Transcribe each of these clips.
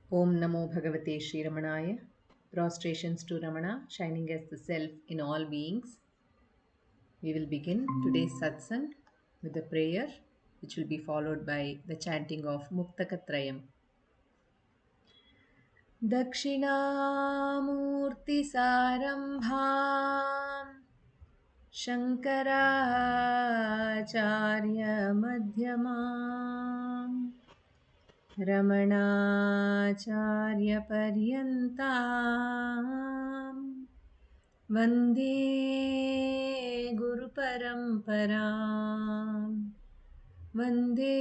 Om Namo Bhagavate Sri Ramanaya. Prostrations to Ramana, shining as the Self in all beings. We will begin today's satsang with a prayer, which will be followed by the chanting of Muktaka trayam. दक्षिणामूर्तिसारम्भाम् शङ्कराचार्यमध्यमाम् रमणाचार्यपर्यन्ताम् वन्दे गुरुपरम्पराम् वन्दे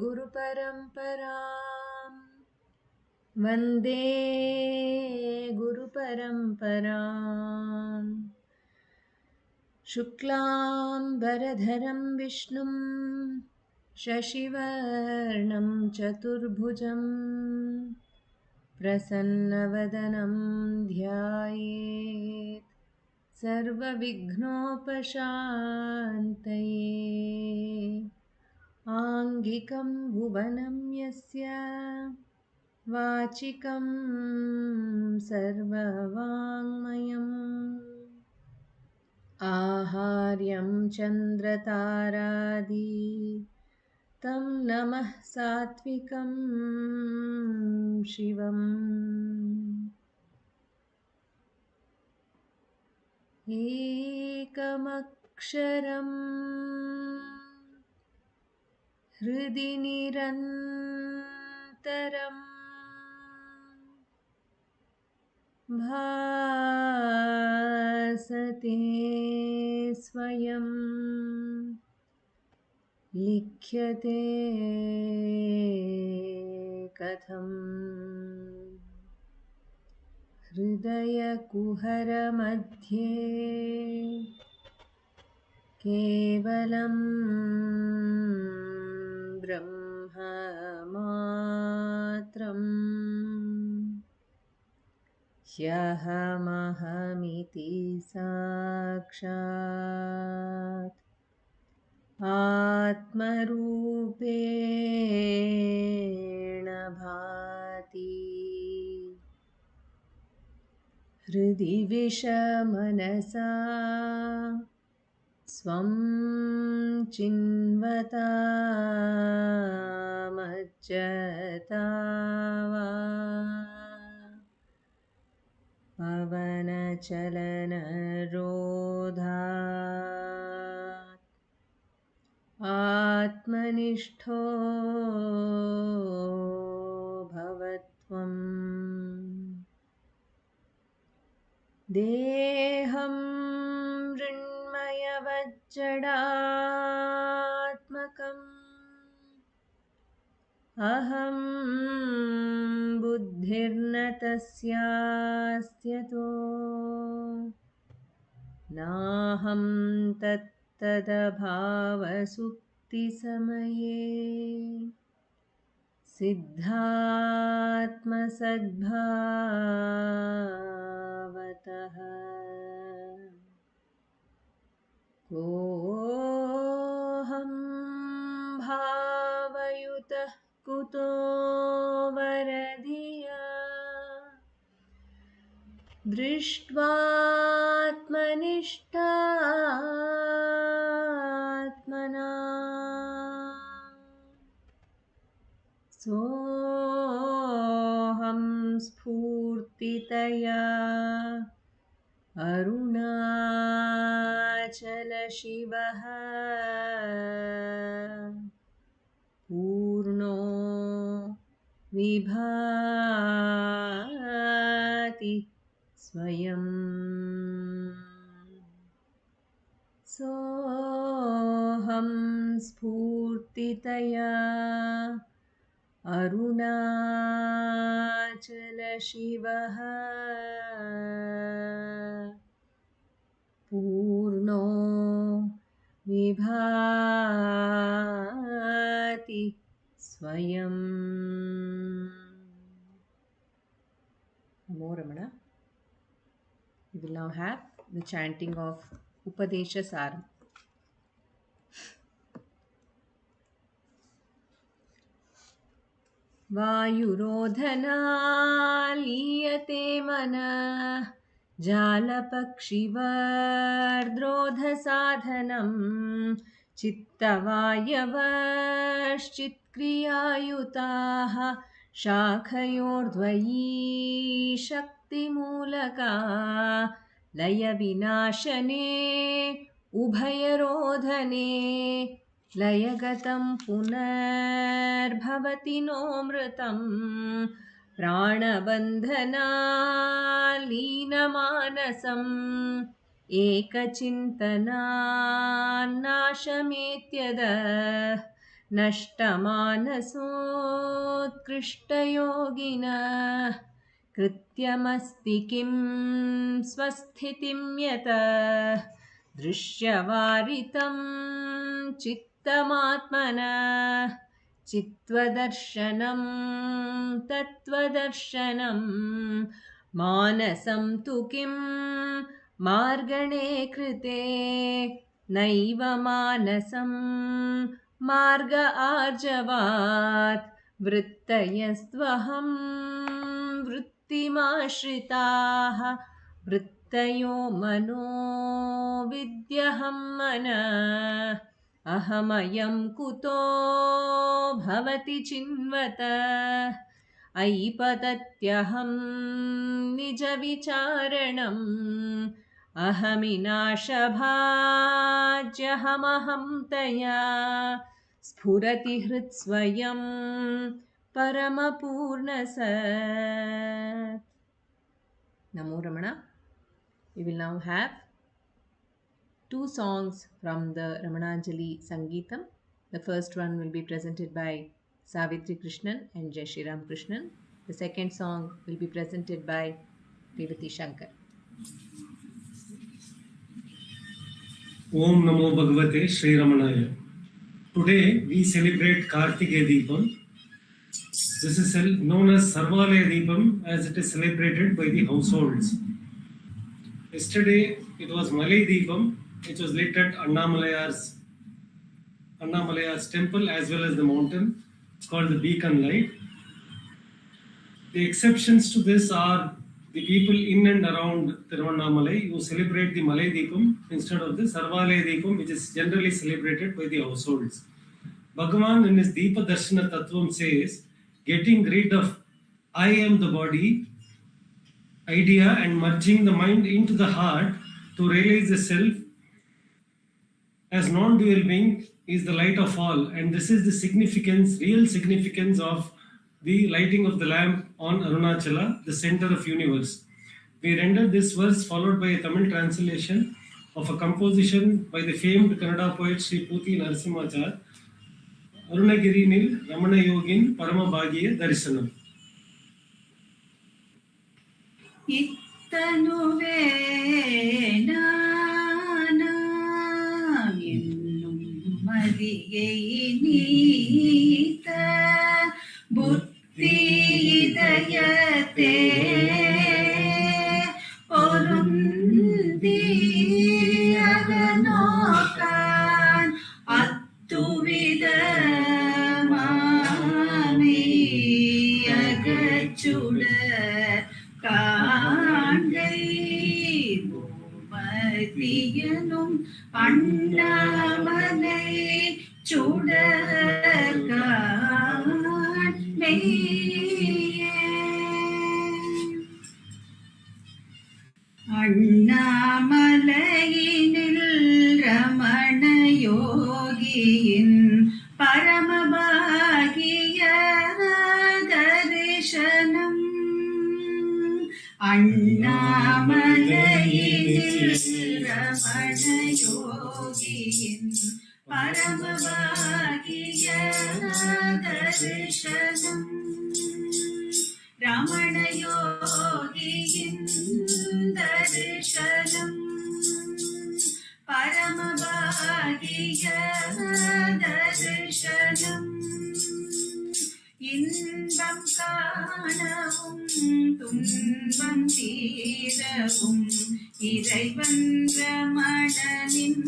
गुरुपरम्पराम् वन्दे गुरुपरम्पराम् शुक्लाम्बरधरं विष्णुं शशिवर्णं चतुर्भुजं प्रसन्नवदनं ध्यायेत् सर्वविघ्नोपशान्तये आङ्गिकं भुवनं यस्य वाचिकं सर्ववाङ्मयम् आहार्यं चन्द्रतारादि तं नमः सात्विकं शिवम् एकमक्षरं हृदि निरन्तरम् भासते स्वयं लिख्यते कथं हृदयकुहरमध्ये केवलं ब्रह्ममात्रम् ह्यहमहमिति साक्षात् आत्मरूपेण भाति हृदि विषमनसा स्वं चिन्वता मज्जता वा पवनचलनरोधात् आत्मनिष्ठो भवत्वम् देहं मृण्मयवज्जडात्मकम् अहं बुद्धिर्न तस्यास्त्यतो नाहं तत्तदभावसुप्तिसमये सिद्धात्मसद्भावतः कोऽहं भावयुतः कुतो वरधिया दृष्ट्वात्मनिष्ठात्मना सोऽहं स्फूर्तितया अरुणाचलशिवः पूर्णो विभाति स्वयं सोऽहं स्फूर्तितया अरुणाचलशिवः पूर्णो विभाति स्वयं. Namo Ramana. We will now have the chanting of Upadesa Saram. वायुरोधनालीयते मनः जालपक्षिवर्द्रोधसाधनं चित्तवायवश्चित्क्रियायुताः शाखयोर्द्वयी शक्तिमूलका लयविनाशने उभयरोधने लयगतं पुनर्भवति नोऽमृतं प्राणबन्धनालीनमानसम् एकचिन्तनान्नाशमेत्यद नष्टमानसोत्कृष्टयोगिनः कृत्यमस्ति किं स्वस्थितिं यतः दृश्यवारितं चित्तमात्मनः चित्त्वदर्शनं तत्त्वदर्शनं मानसं तु किं मार्गणे कृते नैव मानसं मार्ग आर्जवात् वृत्तयस्त्वहं वृत्तिमाश्रिताः वृत्तयो मनो विद्यहं मनः अहमयं कुतो भवति चिन्वत ऐपतत्यहं निजविचारणम् अहमिनाशभाज्यहमहं तया स्फुरति हृत्स्वयं परमपूर्णसत्. Namo Ramana. We will now have two songs from the Ramananjali Sangeetam. The first one will be presented by Savitri Krishnan and Jaisriram Krishnan. The second song will be presented by Revathi Sankar. Om Namo Bhagavate Sri Ramanaya. Today we celebrate Kartikeya Deepam. This is known as Sarvalaya Deepam as it is celebrated by the households. Yesterday it was Malay Deepam, which was lit at Annamalaya's temple as well as the mountain. It's called the Beacon Light. The exceptions to this are the people in and around Tiruvannamala who celebrate the Malay Deepam instead of the Sarvalaya Deepam, which is generally celebrated by the households. Bhagavan in his Deepa Darshana Tattvam says, getting rid of I am the body idea and merging the mind into the heart to realize the self as non-dual being is the light of all, and this is the significance, real significance of the lighting of the lamp on Arunachala, the center of universe. We render this verse followed by a Tamil translation of a composition by the famed Kannada poet Sri Puthi Narasimhachar, Arunagirinil Ramana Yogin Parama Bhagiya Darishanam. இத்தனுவே நானாம் என்னும் மதியை நீத்த புத்தி இதயத்தே பொருந்தி அகநோக்கான் அத்துவிதமாமே அகச்சுடர் காண்கை பூமதியனும் அண்ணாமலை சுடர்காண்மெய்யே அண்ணாமலையினில் ரமண யோகியின் பரமபாகிய தரிசனம் அண்ணாமலையினில் ரமண யோகியின் பரமபாகிய தரிசனம் ரமண யோகியின் தரிசனம் பரமபாகிய தரிசனம் இன்பம் காணவும் துன்பம் தீரவும் இறைவன் ரமணனின்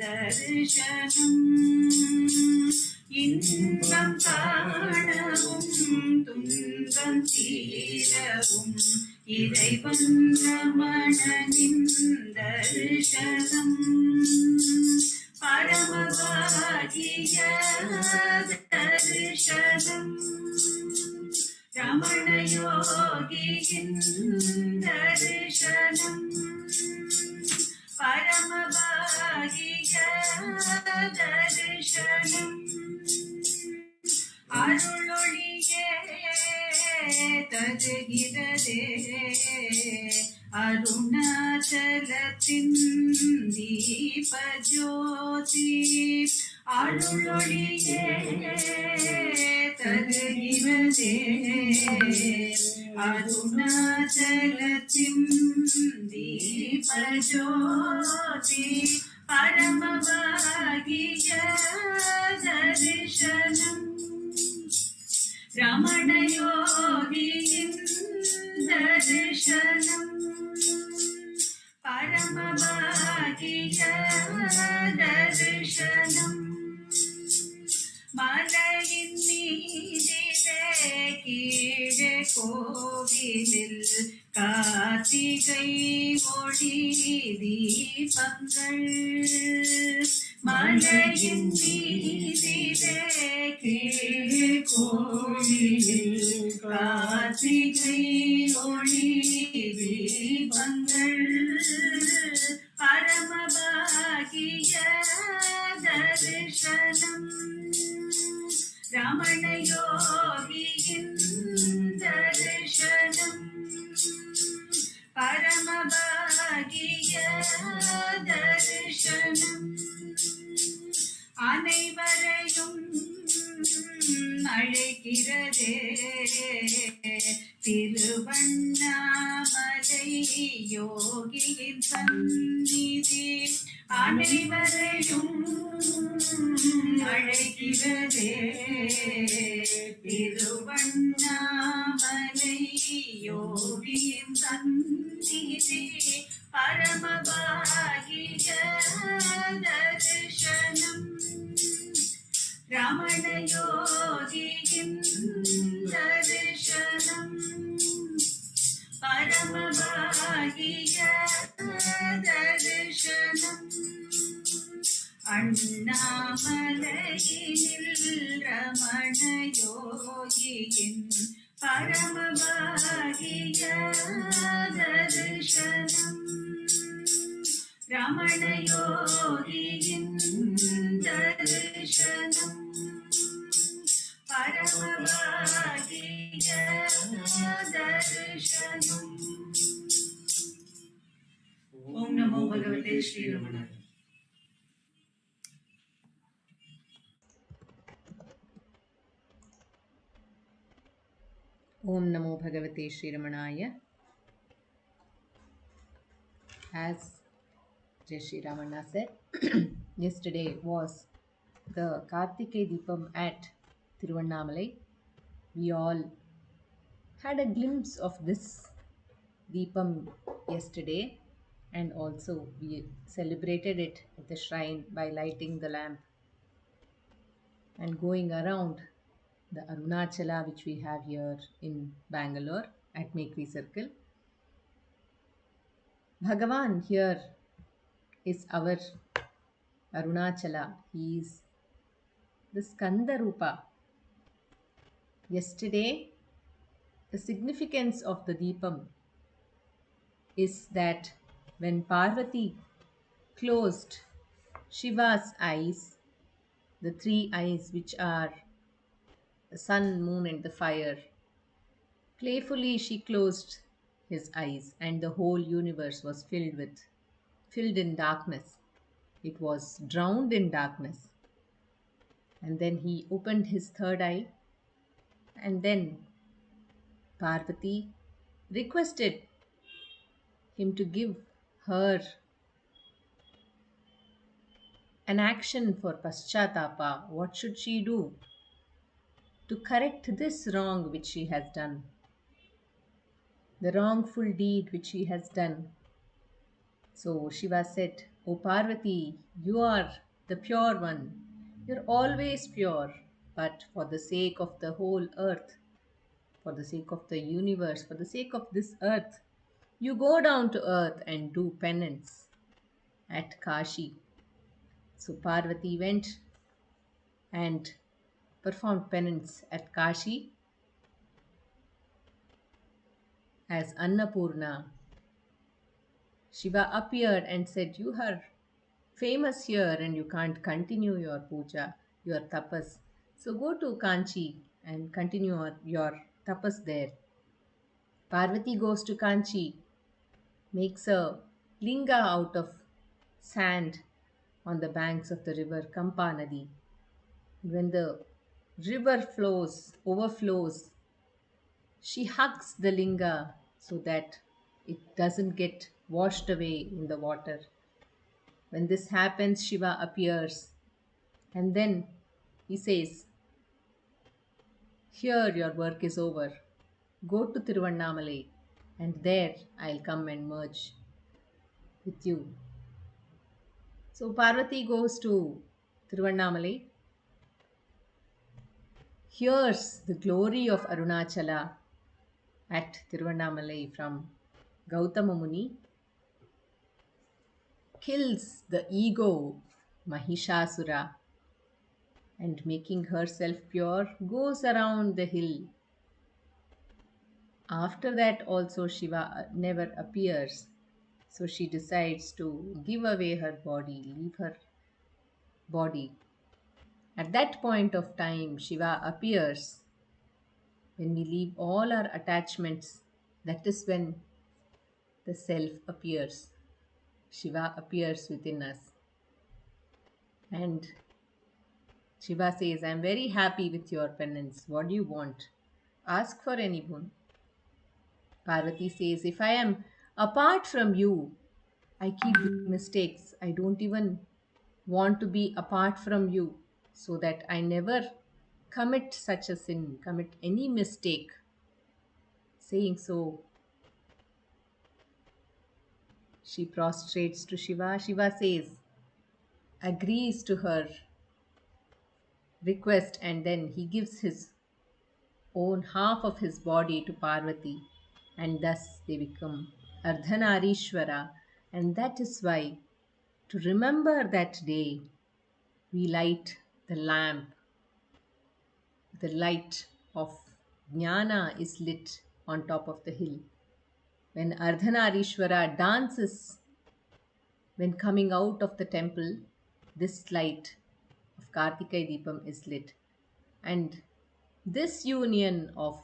தரிசனம் இன்பம் காணவும் துன்பம் தீரவும் இறைவன் ரமணனின் தரிசனம் பரமபாகிய தரிசனம் ரமணயோகியின் தரிசனம் பரமபாகிய தரிசனம் அருளொளியே தருகிறதே அருணாச்சலத்தின் தீபஜோதி அருளொளியே தருகிறதே அருணாச்சலத்தின் தீபஜோதி பரமபாகிய தரிசனம் ரமணயோகியின் தரிசனம் பரமபாகிய தரிசனம் மலையின் மீதிலே கீழே கோவிலில் கார்த்திகை ஒளி தீபங்கள் மலையின் மீதிலே கீழே கோவிலில் கார்த்திகை ஒளி தீபங்கள் பரமபாகிய தரிசனம் ரமணயோகியின் தரிசனம் பரமபாகிய தரிசனம் அனைவரையும் அழைக்கிறதே திருவண்ணாமலை யோகியின் சந்நிதி அனைவரையும் அழைக்கிறதே திருவண்ணாமலை யோகியின் சந்நிதி பரமபாகிய தரிசனம் ரமணயோகியின் தரிசனம் பரமபாகிய தரிசனம் அண்ணாமலையில் ரமணயோகியின் பரமபாகிய தரிசனம் ரமணயோகியின் தரிசனம் பரமபாகிய தரிசனம். ஓம் நமோ பகவதே Sri ரமணாய. Om Namo Bhagavate Sri Ramanaya. As Jaisriram said, yesterday was the Kartikeya Deepam at Tiruvannamalai. We all had a glimpse of this Deepam yesterday, and also we celebrated it at the shrine by lighting the lamp and going around the Arunachala which we have here in Bengaluru at Mekri Circle. Bhagavan here is our Arunachala. He is the Skanda Rupa. Yesterday, the significance of the Deepam is that when Parvati closed Shiva's eyes, the three eyes which are the sun, moon and the fire, playfully she closed his eyes and the whole universe was filled in darkness. It was drowned in darkness. And then he opened his third eye, and then Parvati requested him to give her an action for Paschatapa. What should she do to correct this wrong which she has done, the wrongful deed which she has done? So Shiva said, O Parvati, you are the pure one. You're always pure, but for the sake of the whole earth, for the sake of the universe, for the sake of this earth, you go down to earth and do penance at Kashi. So Parvati went and performed penance at Kashi as Annapurna. Shiva appeared and said, "You are famous here and you can't continue your puja, your tapas. So go to Kanchi and continue your tapas there." Parvati goes to Kanchi, makes a linga out of sand on the banks of the river Kampa Nadi. When the river overflows, she hugs the linga so that it doesn't get washed away in the water. When this happens, Shiva appears and then he says, "Here your work is over. Go to Tiruvannamalai and there I'll come and merge with you." So Parvati goes to Tiruvannamalai, hears the glory of Arunachala at Tiruvannamalai from Gautama Muni, kills the ego Mahishasura, and making herself pure goes around the hill. After that also Shiva never appears, so she decides to give away her body, leave her body. At that point of time Shiva appears. When we leave all our attachments, that is when the self appears. Shiva appears within us. And Shiva says, "I'm very happy with your penance. What do you want? Ask for any boon." Parvati says, "If I am apart from you, I keep doing mistakes. I don't even want to be apart from you so that I never commit such a sin, commit any mistake." Saying so, she prostrates to Shiva. Shiva says, agrees to her request, and then he gives his own half of his body to Parvati, and thus they become Ardhanarishwara. And that is why, to remember that day, we light the lamp. The light of Jnana is lit on top of the hill. When Ardhanarishwara dances, when coming out of the temple, this light of Kartikai Deepam is lit. And this union of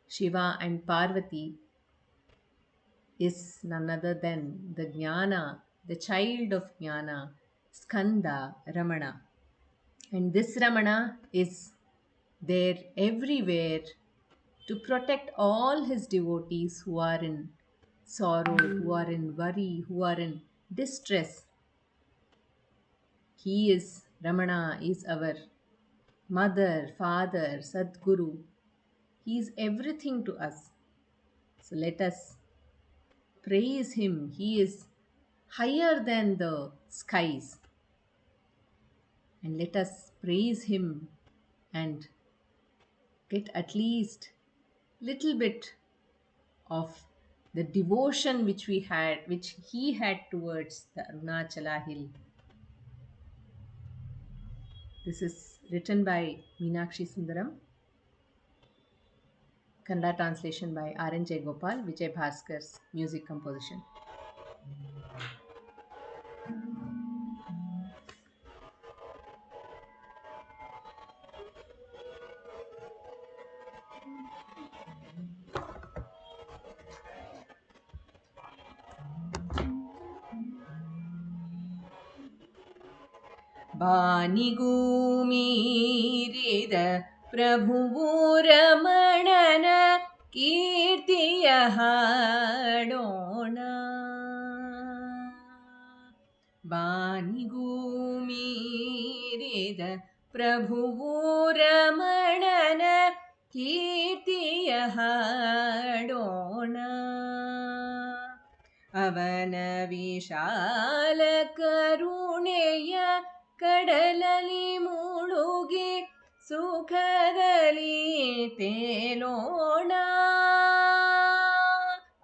Shiva and Parvati is none other than the Jnana, the child of Jnana, Skanda Ramana. And this Ramana is there everywhere to protect all his devotees who are in sorrow, who are in worry, who are in distress. He is, Ramana is our mother, father, Sadguru. He is everything to us. So let us praise him. He is higher than the skies. And let us praise him and get at least little bit of the devotion which he had towards the Arunachala hill. This is written by Meenakshi Sundaram. Kannada translation by R.N. Jayagopal, Vijay Bhaskar's music composition. ಬಾನಿಗೂಮೀರಿದ ಪ್ರಭುವು ರಮಣನ ಕೀರ್ತಿಯ ಹಾಡೋಣ. ಬಾನಿಗೂಮೀರಿದ ಪ್ರಭುವು ರಮಣನ ಕೀರ್ತಿಯ ಹಾಡೋಣ. ಅವನ ವಿಶಾಲ ಕರುಣೆಯ ಕಡಲಲಿ ಮುಳುಗಿ ಸುಖದಲ್ಲಿ ತೇಲೋಣ.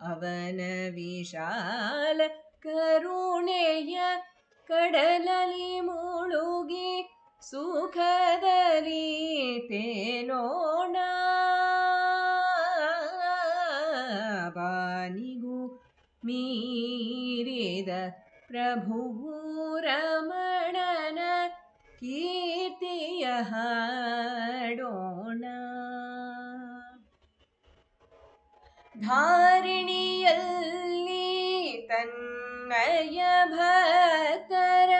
ಅವನ ವಿಶಾಲ ಕರುಣೆಯ ಕಡಲಲಿ ಮುಳುಗಿ ಸುಖದಲ್ಲಿ ತೇಲೋಣ. ಬಾನಿಗೂ ಮೀರಿದ ಪ್ರಭುವು ರಮಣನ ಕೀರ್ತಿಯ ಹಾಡೋಣ. ಧಾರಿಣಿಯಲ್ಲಿ ತನ್ನಯ ಭಕ್ತರ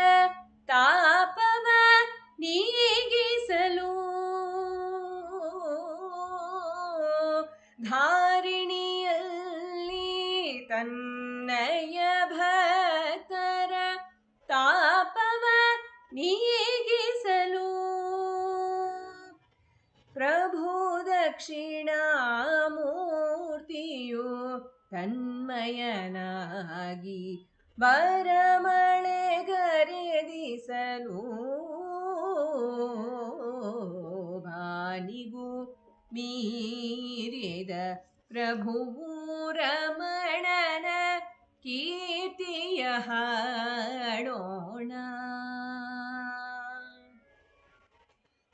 ತಾಪವ ನೀಗಿಸಲು, ಧಾರಿಣಿಯಲ್ಲಿ ತನ್ನಯ ಭಕ್ತರ ತಾಪವ ನೀಗಿಸಲು ಪ್ರಭು ದಕ್ಷಿಣಾಮೂರ್ತಿಯು ತನ್ಮಯನಾಗಿ ಬರಮಳೆಗರೆದಿಸಲು. ಭಾನಿಗೂ ಮೀರಿದ ಪ್ರಭುವು ರಮಣನ ಕೀರ್ತಿಯ ಹಾಡೋಣ.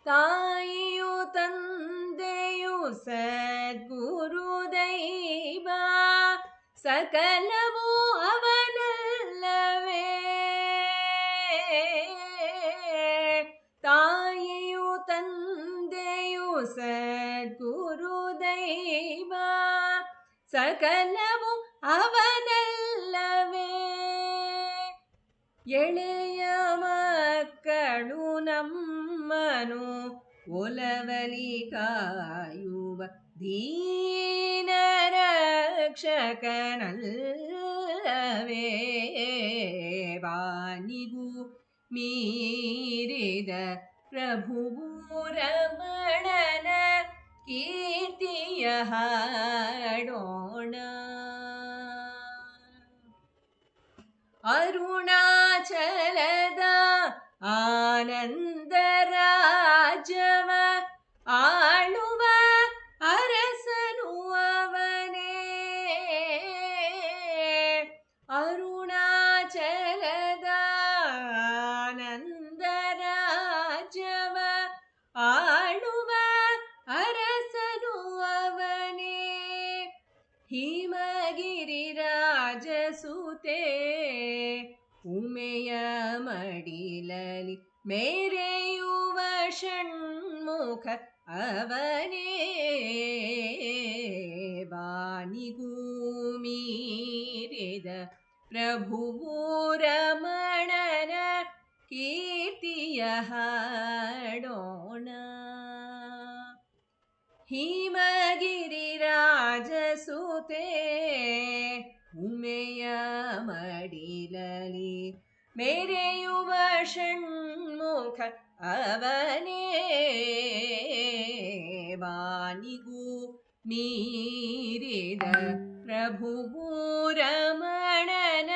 ತಾಯಿಯು ತಂದೆಯು ಸದ್ಗುರು ದೈವ ಸಕಲವೂ ಅವನಲ್ಲವೇ. ತಾಯಿಯು ತಂದೆಯು ಸದ್ಗುರು ದೈವ ಸಕಲವು ಅವನಲ್ಲವೇ. ಎಳೆಯ ಮಕ್ಕಳು ನಮ್ಮನು ಒಲವಲಿ ಕಾಯುವ ದೀನ ರಕ್ಷಕನಲ್ಲವೇ. ಬಾನಿಗೂ ಮೀರಿದ ಪ್ರಭುವು ರಮಣನ ಕೀರ್ತಿಯ ಹಾಡೋಣ. ಅರುಣಾಚಲದ ಆನಂದ ರಾಜ್ಯವ ಆಳುವ ಅರಸನು ಅವನೇ. ಅರುಣಾಚಲದ ಆನಂದ ರಾಜ್ಯವ ಆಳುವ ಅರಸನು ಅವನೇ. ಹಿಮಗಿರಿ ರಾಜಸುತೆ ಉಮೆಯ ಮಡಿಲಲಿ ಮೇರೆಯುವ ಷಣ್ಮುಖ ಅವನೇ. ಬಾನಿಗೂ ಮೀರಿದ ಪ್ರಭುವು ರಮಣನ ಕೀರ್ತಿಯ ಹಾಡೋಣ. ಹಿಮಗಿರಿ ರಾಜಸುತೆ ಉಮೆಯ ಮಡಿಲಲಿ ಮೇರೆಯುವ ಷಣ್ಮುಖ ಅವನೇ. ಬಾನಿಗೂ ಮೀರಿದ ಪ್ರಭುವು ರಮಣನ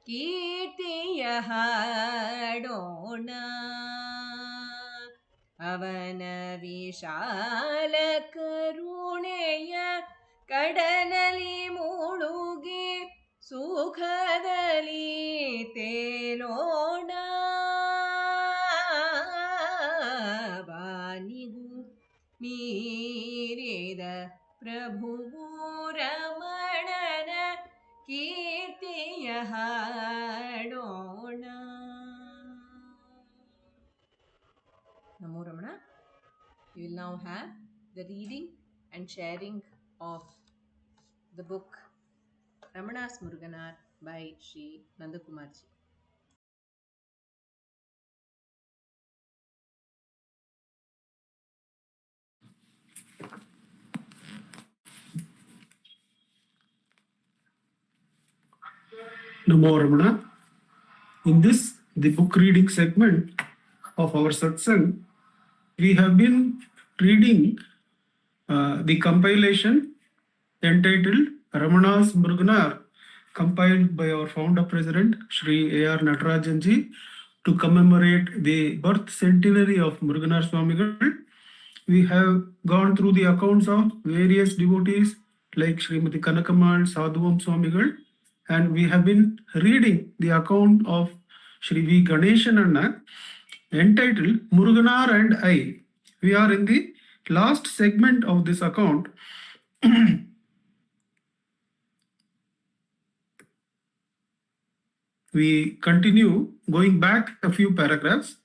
ಕೀರ್ತಿಯ ಹಾಡೋಣ. ಅವನ ವಿಶಾಲ ಕರುಣೆಯ ಕಡಲಲಿ ಮುಳುಗಿ ಸುಖದಲ್ಲಿ ತೇಲೋಣ. ಬಾನಿಗೂ ಮೀರಿದ ಪ್ರಭುವು ರಮಣನ ಕೀರ್ತಿಯ ಹಾಡೋಣ. Namo Ramana. We will now have the reading and sharing of the book Ramana's Muruganar by Sri Nandakumarji. Namo Ramana. In this, the book reading segment of our satsang, we have been reading the compilation entitled Ramana's Muruganar, compiled by our founder president Shri A.R. Natarajanji to commemorate the birth centenary of Muruganar Swamigal. We have gone through the accounts of various devotees like Srimati Kanakamal, Sadhuvam Swamigal, and we have been reading the account of Shri V. Ganeshananna entitled Muruganar and I. We are in the last segment of this account. We continue going back a few paragraphs.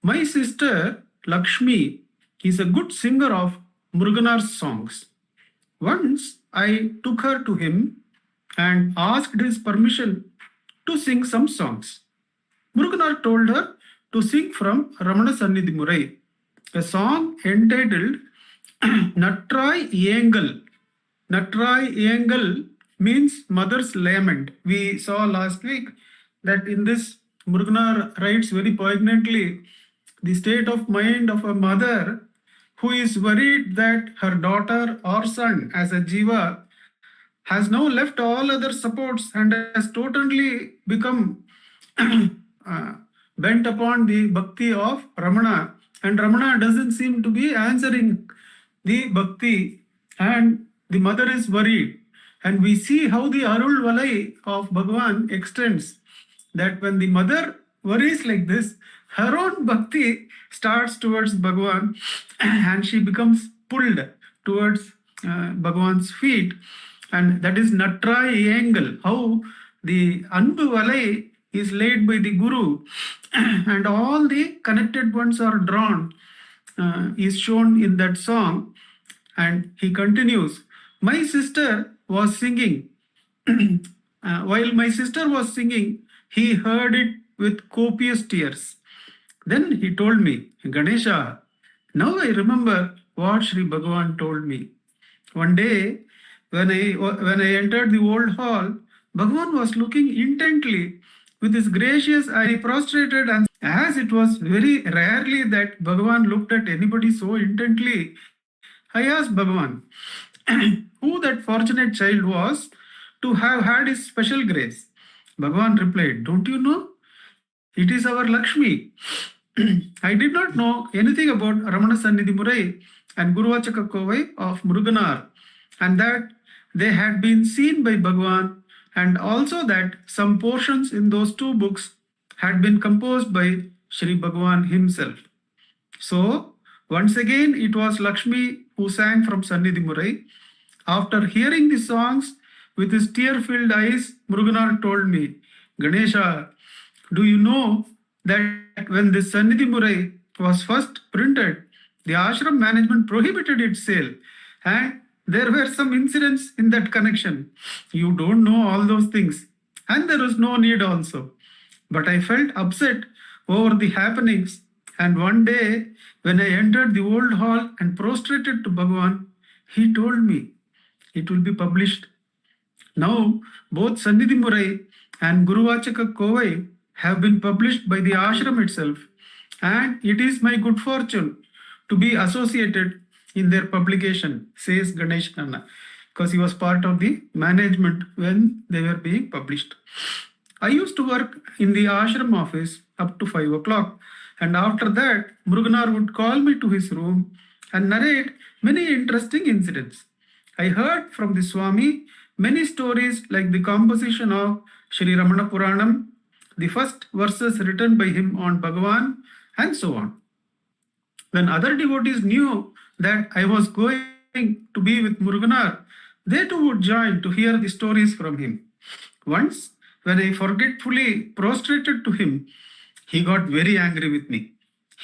My sister Lakshmi is a good singer of Muruganar's songs. Once I took her to him and asked his permission to sing some songs. Muruganar told her to sing from Ramana Satsang, a song entitled Nattrai Yengal. Nattrai Yengal means mother's lament. We saw last week that in this Muruganar writes very poignantly the state of mind of a mother who is worried that her daughter or son as a jiva has now left all other supports and has totally become bent upon the bhakti of Ramana, and Ramana doesn't seem to be answering the bhakti, and the mother is worried. And we see how the Arul Valai of Bhagavan extends, that when the mother worries like this, her own bhakti starts towards Bhagavan and she becomes pulled towards Bhagavan's feet. And that is Nattrai Yengal, how the Anbu Valai is laid by the Guru and all the connected ones are drawn, is shown in that song. And he continues, my sister was singing. While my sister was singing, he heard it with copious tears. Then he told me, Ganesha, now I remember what Sri Bhagavan told me. One day, when I entered the old hall, Bhagavan was looking intently with his gracious eye prostrated, and as it was very rarely that Bhagavan looked at anybody so intently, I asked Bhagavan who that fortunate child was to have had his special grace. Bhagavan replied, don't you know? It is our Lakshmi. I did not know anything about Ramana Sannidhi Murai and Guruvachaka Kovai of Muruganar, and that they had been seen by Bhagavan, and also that some portions in those two books had been composed by Sri Bhagavan himself. So, once again, it was Lakshmi who sang from Sannidhi Murai. After hearing the songs with his tear-filled eyes, Muruganar told me, Ganesha, do you know that when this Sannidhi Murai was first printed, the ashram management prohibited its sale, and there were some incidents in that connection. You don't know all those things, and there was no need also. But I felt upset over the happenings, and one day when I entered the old hall and prostrated to Bhagavan, he told me it will be published. Now both Sannidhi Murai and Guruvachaka Kovai have been published by the ashram itself, and it is my good fortune to be associated in their publication, says Ganeshananna, because he was part of the management when they were being published. I used to work in the ashram office up to 5 o'clock, and after that, Muruganar would call me to his room and narrate many interesting incidents. I heard from the Swami many stories like the composition of Sri Ramana Puranam, the first verses written by him on Bhagavan, and so on. When other devotees knew that I was going to be with Muruganar, they too would join to hear the stories from him. Once, when I forgetfully prostrated to him, he got very angry with me.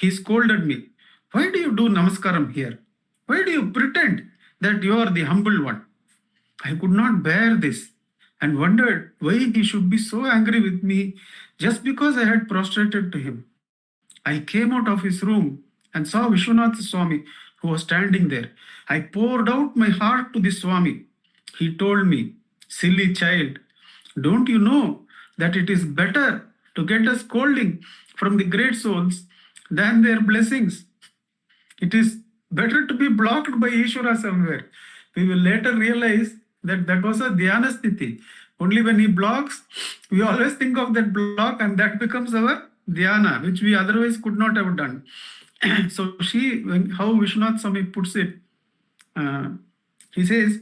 He scolded me. Why do you do namaskaram here? Why do you pretend that you are the humble one? I could not bear this and wondered why he should be so angry with me just because I had prostrated to him. I came out of his room and saw Vishwanath Swami, who was standing there. I poured out my heart to the Swami. He told me, silly child, don't you know that it is better to get a scolding from the great souls than their blessings? It is better to be blocked by Ishvara somewhere. We will later realize that that was a dhyana sthiti. Only when he blocks, we always think of that block and that becomes our dhyana, which we otherwise could not have done. So how Vishwanath Swami puts it, he says,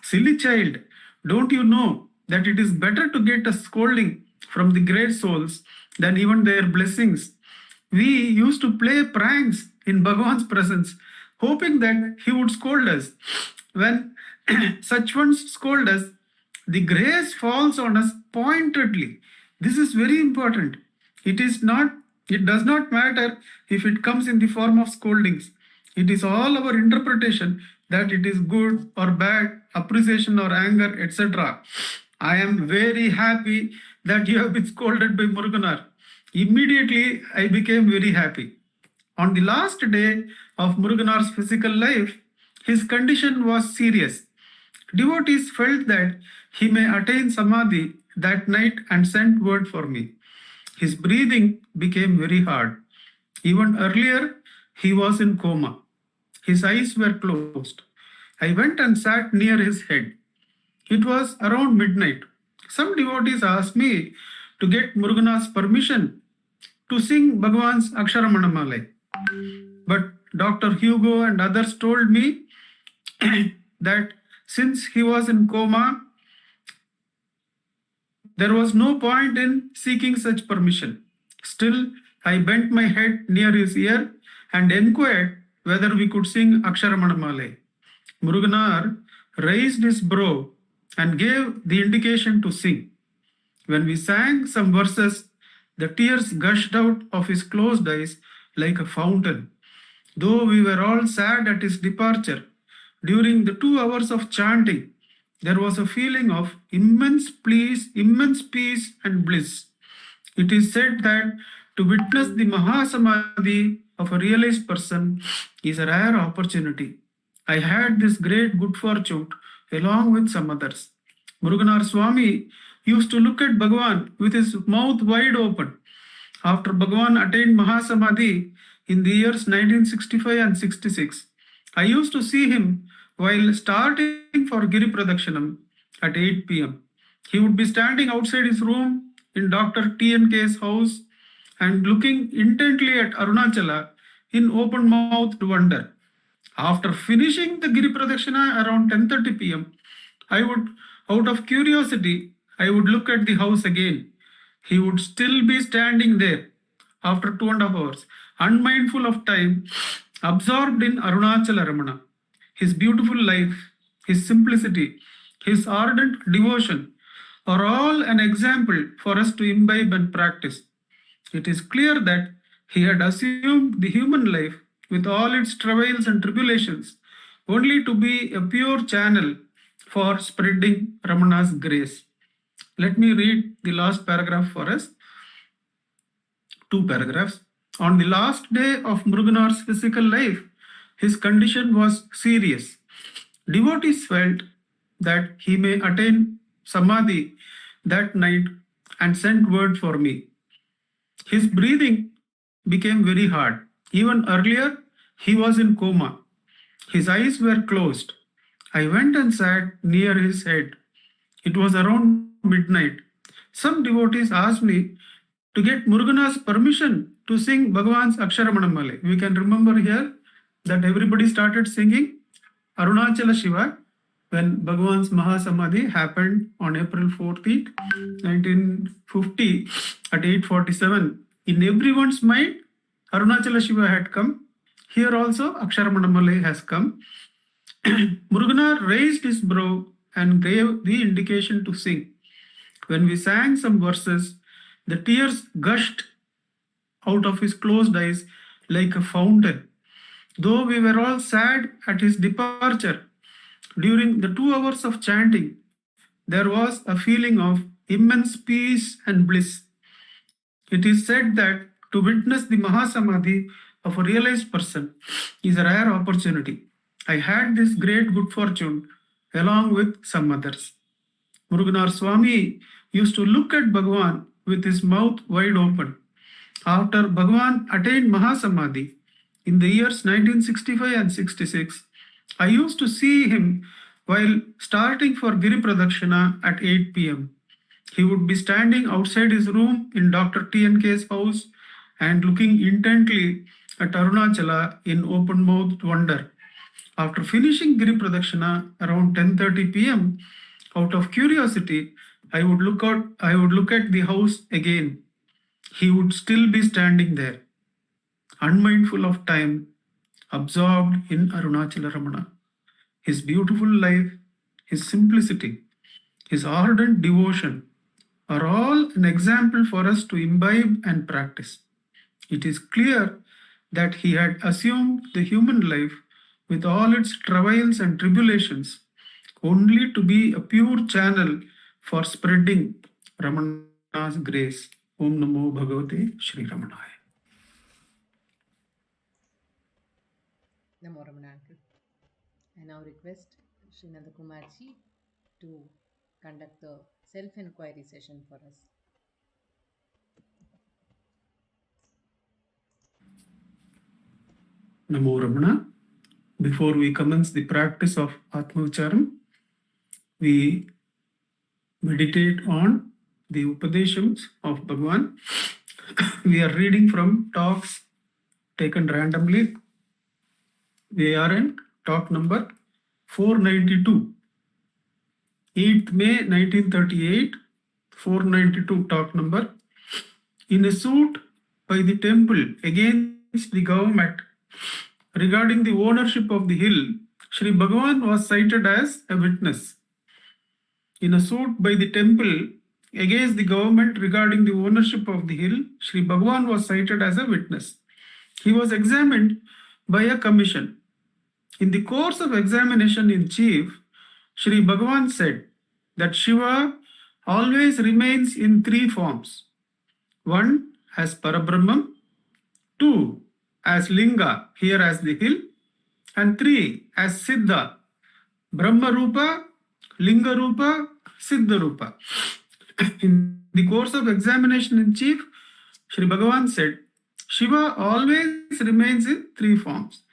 "Silly child, don't you know that it is better to get a scolding from the great souls than even their blessings? We used to play pranks in Bhagavan's presence, hoping that he would scold us. When such ones scold us, the grace falls on us pointedly. This is very important. It does not matter if it comes in the form of scoldings. It is all our interpretation that it is good or bad, appreciation or anger, etc. I am very happy that you have been scolded by Muruganar. Immediately, I became very happy. On the last day of Muruganar's physical life, his condition was serious. Devotees felt that he may attain samadhi that night and sent word for me. His breathing became very hard. Even earlier, he was in coma. His eyes were closed. I went and sat near his head. It was around midnight. Some devotees asked me to get Muruganar's permission to sing Bhagavan's Aksharamanamalai. But Dr. Hugo and others told me that since he was in coma, there was no point in seeking such permission. Still, I bent my head near his ear and inquired whether we could sing Aksharamanamalai. Muruganar raised his brow and gave the indication to sing. When we sang some verses, the tears gushed out of his closed eyes like a fountain. Though we were all sad at his departure, during the 2 hours of chanting, there was a feeling of immense peace and bliss. It is said that to witness the Mahasamadhi of a realized person is a rare opportunity. I had this great good fortune along with some others. Muruganar Swami used to look at Bhagavan with his mouth wide open. After Bhagavan attained Mahasamadhi in the years 1965 and 66, I used to see him while starting for Giri Pradakshinam at 8 p.m. He would be standing outside his room in Dr. T.N.K.'s house and looking intently at Arunachala in open-mouthed wonder. After finishing the Giri Pradakshina around 10:30 p.m., out of curiosity, I would look at the house again. He would still be standing there after 2.5 hours, unmindful of time, absorbed in Arunachala Ramana. His beautiful life, his simplicity, his ardent devotion are all an example for us to imbibe and practice. It is clear that he had assumed the human life with all its travails and tribulations only to be a pure channel for spreading Ramana's grace. Let me read the last paragraph for us. 2 paragraphs. On the last day of Muruganar's physical life, his condition was serious. Devotees felt that he may attain samadhi that night and sent word for me. His breathing became very hard. Even earlier, he was in coma. His eyes were closed. I went and sat near his head. It was around midnight. Some devotees asked me to get Muruganar's permission to sing Bhagavan's Aksharamanamalai. We can remember here that everybody started singing Arunachala Shiva when Bhagavan's Mahasamadhi happened on April 14th, 1950 at 8:47. In everyone's mind, Arunachala Shiva had come. Here also Aksharamanamalai has come. Muruganar raised his brow and gave the indication to sing. When we sang some verses, the tears gushed out of his closed eyes like a fountain. Though we were all sad at his departure, during the 2 hours of chanting, there was a feeling of immense peace and bliss. It is said that to witness the Mahasamadhi of a realized person is a rare opportunity. I had this great good fortune along with some others. Muruganar Swami used to look at Bhagavan with his mouth wide open. After Bhagavan attained Mahasamadhi in the years 1965 and 66, I used to see him while starting for Giri Pradakshina at 8 p.m. He would be standing outside his room in Dr. T.N.K's house and looking intently at Arunachala in open-mouthed wonder. After finishing Giri Pradakshina around 10:30 p.m., out of curiosity, I would look at the house again. He would still be standing there, unmindful of time, absorbed in Arunachala Ramana. His beautiful life, his simplicity, his ardent devotion are all an example for us to imbibe and practice. It is clear that he had assumed the human life with all its travails and tribulations only to be a pure channel for spreading Ramana's grace. Om Namo Bhagavate Shri Ramanaya. Namo Ramana Uncle. I now request Sri Nandakumarji to conduct the self-enquiry session for us. Namo Ramana. Before we commence the practice of Atmavicharam, we meditate on the Upadeshams of Bhagavan. We are reading from talks taken randomly. We are in talk number 492. 8th May 1938, 492 talk number. In a suit by the temple against the government regarding the ownership of the hill, Sri Bhagavan was cited as a witness. In a suit by the temple against the government regarding the ownership of the hill, Sri Bhagavan was cited as a witness. He was examined by a commission. In the course of examination in chief, Sri Bhagavan said that Shiva always remains in three forms. 1 as Parabrahman, 2 as Linga, here as the hill, and 3 as Siddha, Brahma Rupa, Linga Rupa, Siddha Rupa. In the course of examination in chief, Sri Bhagavan said, Shiva always remains in three forms.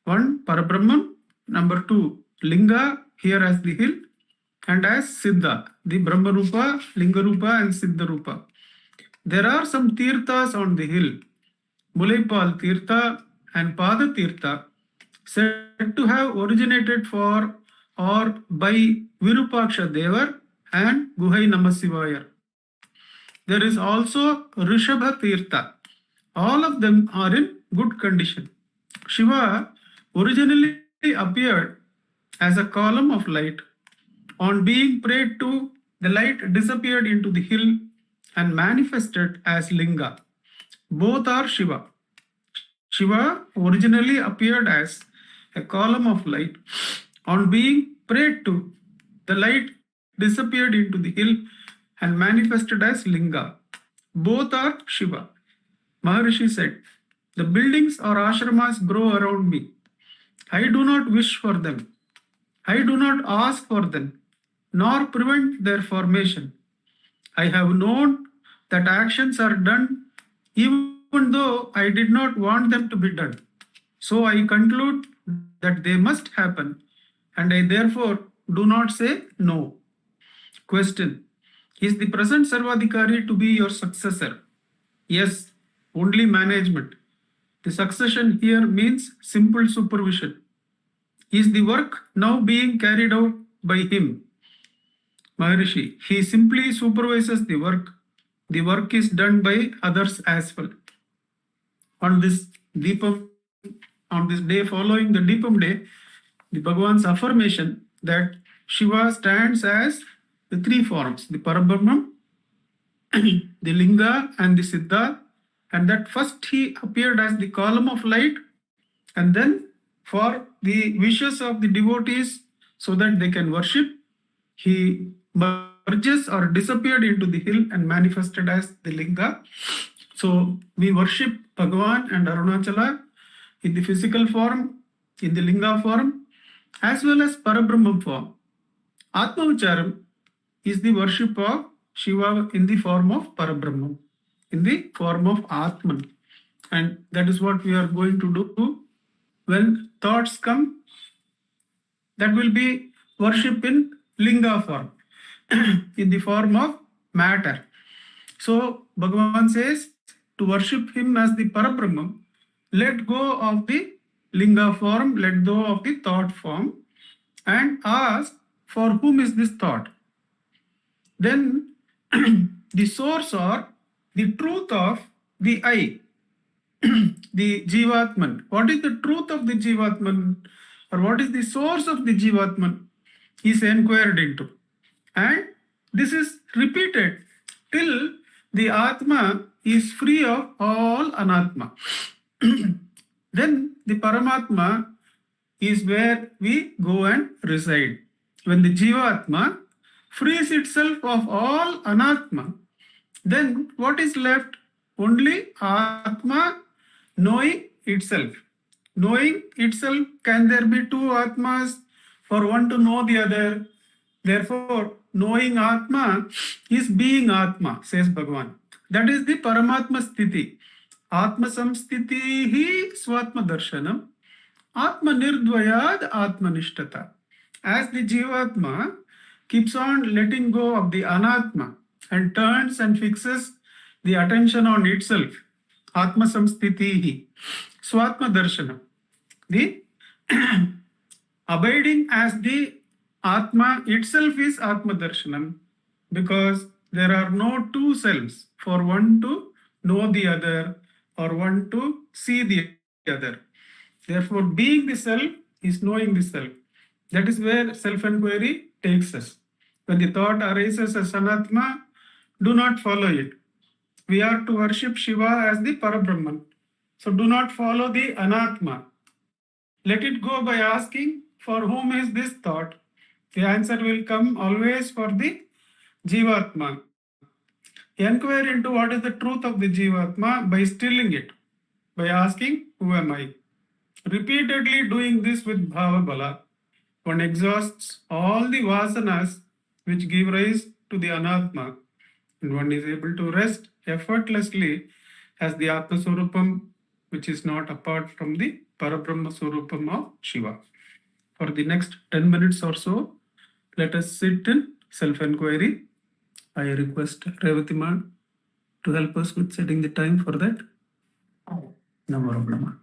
1 Parabrahman, number 2 Linga, here as the hill, and as Siddha, the Brahma Rupa, Linga Rupa, and Siddha Rupa. There are some tirthas on the hill, Mulaipal Tirtha and Pada Tirtha, said to have originated for or by Virupaksha Devar and Guhai Namasivaya. There is also Rishabha Tirtha. All of them are in good condition. Shiva originally appeared as a column of light. On being prayed to, the light disappeared into the hill and manifested as Linga. Both are Shiva. Shiva originally appeared as a column of light. On being prayed to, the light disappeared into the hill and manifested as Linga. Both are Shiva. Maharishi said, the buildings or ashramas grow around me. I do not wish for them. I do not ask for them, nor prevent their formation. I have known that actions are done even though I did not want them to be done. So I conclude that they must happen, and I therefore do not say no. Question: is the present Sarvadhikari to be your successor? Yes, only management. The succession here means simple supervision. Is the work now being carried out by him? Maharishi, he simply supervises the work. The work is done by others as well. On this day following the Deepam day, the Bhagavan's affirmation that Shiva stands as the three forms, the Parabrahman, the Linga and the Siddha, and that first he appeared as the column of light, and then for the wishes of the devotees so that they can worship, he merges or disappeared into the hill and manifested as the Linga. So we worship Bhagavan and Arunachala in the physical form, in the Linga form, as well as Parabrahman form. Atmavicharam is the worship of Shiva in the form of Parabrahman, in the form of Atman. And that is what we are going to do. When thoughts come, that will be worship in Linga form, in the form of matter. So Bhagavan says to worship him as the Parabrahman, let go of the linga form, let go of the thought form, and ask for whom is this thought. Then the source or the truth of the I, the Jivatman. What is the truth of the Jivatman, or what is the source of the Jivatman is inquired into. And this is repeated till the Atma is free of all Anatma. Then the Paramatma is where we go and reside. When the Jivatma frees itself of all Anatma, then what is left? Only Atma knowing itself. Knowing itself, can there be two Atmas for one to know the other? Therefore, knowing Atma is being Atma, says Bhagavan. That is the Paramatma Sthiti. Atma Samsthiti hi Swatma Darshanam. Atma Nirdvayad Atma Nishtata. As the Jivatma keeps on letting go of the Anatma and turns and fixes the attention on itself, Atma Samsthiti, Swatma Darshanam, the abiding as the Atma itself is Atma Darshanam, because there are no two selves for one to know the other or one to see the other. Therefore, being the self is knowing the self. That is where self-enquiry takes us. When the thought arises as Anatma, do not follow it. We are to worship Shiva as the Parabrahman. So do not follow the Anatma. Let it go by asking, for whom is this thought? The answer will come always for the Jivatma. Inquire into what is the truth of the Jivatma by stilling it, by asking, who am I? Repeatedly doing this with Bhava Bala, one exhausts all the vasanas which give rise to the Anatma, and one is able to rest effortlessly as the Atma Swarupam, which is not apart from the Parabrahma Swarupam of Shiva. For the next 10 minutes or so, let us sit in self-enquiry. I request Revathi ma'am to help us with setting the time for that. Namo Brahma.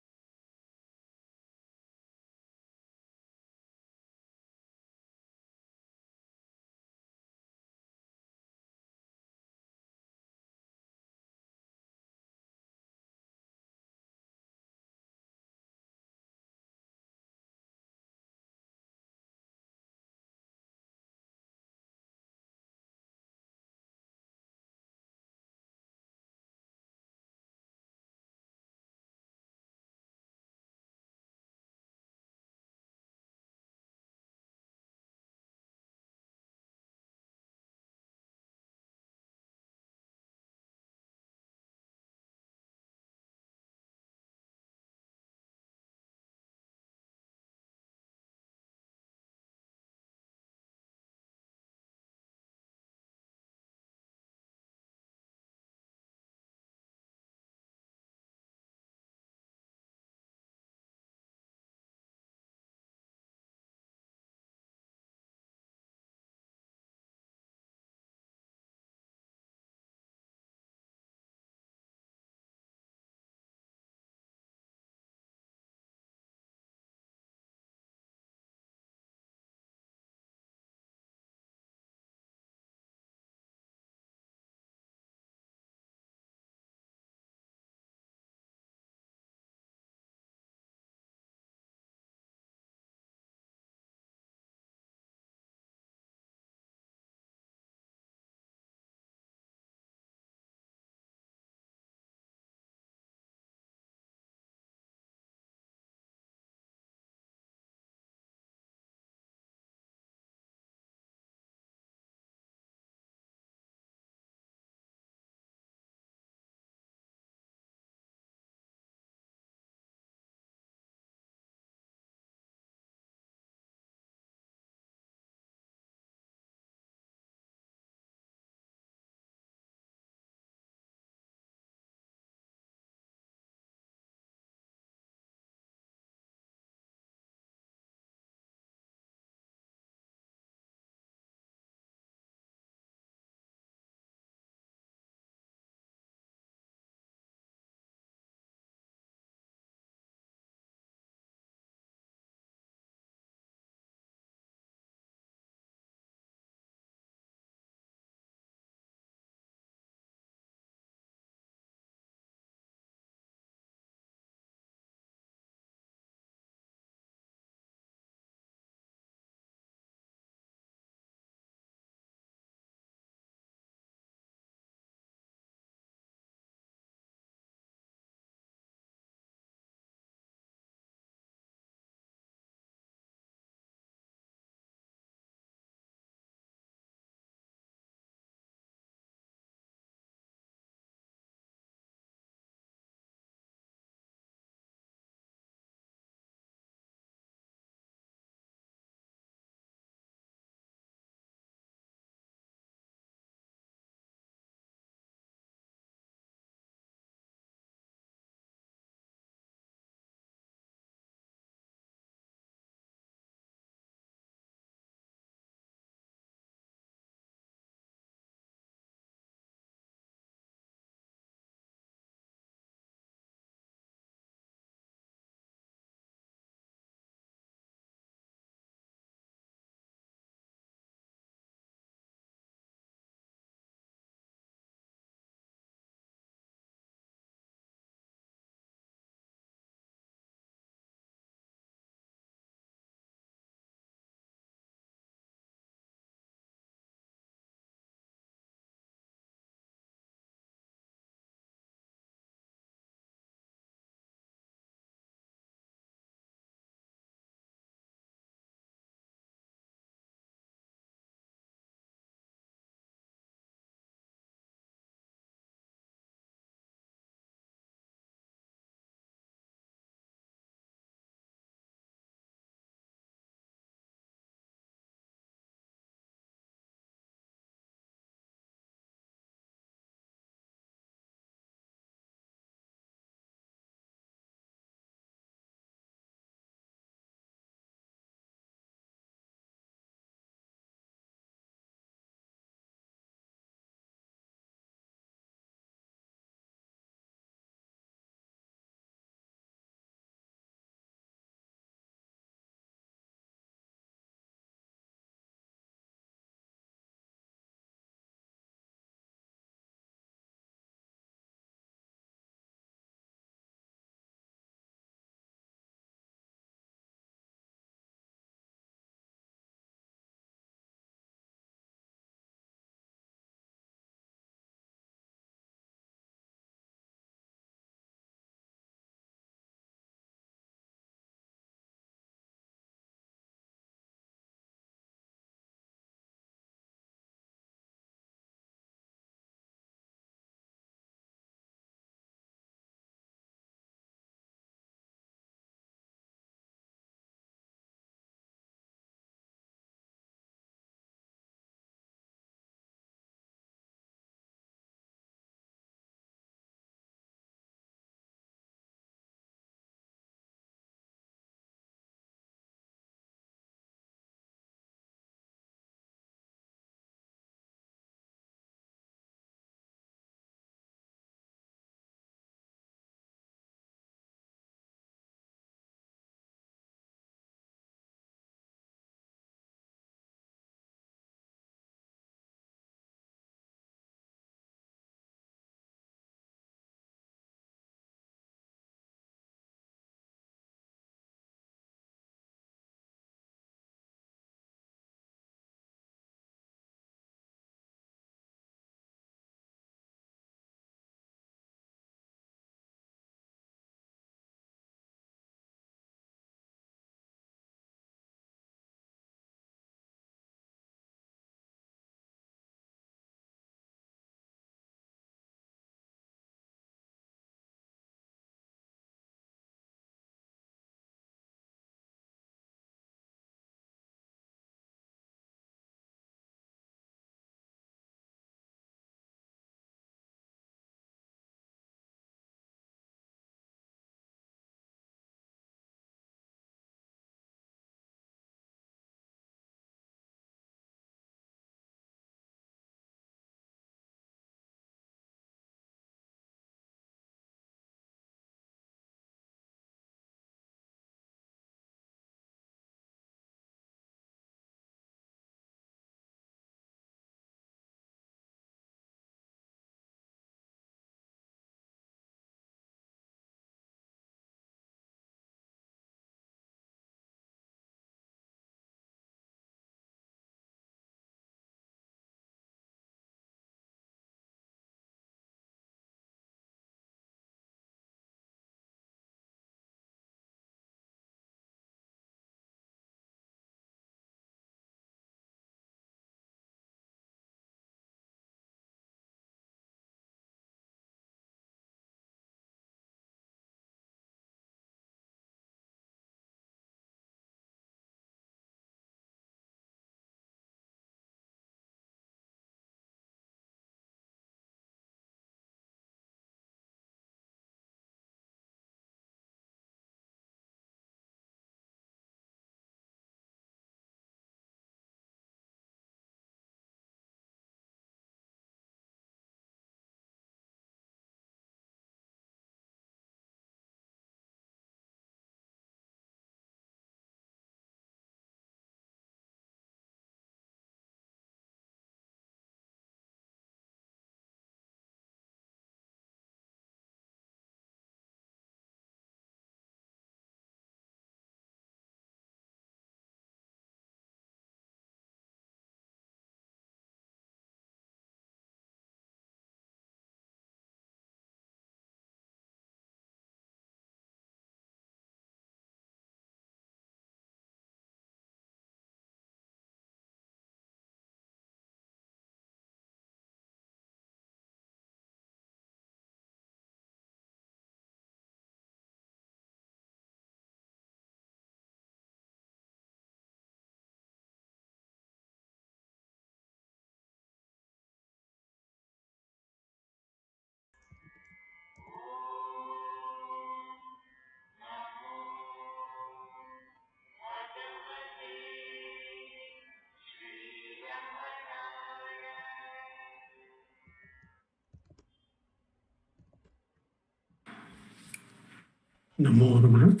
Namo Ramana.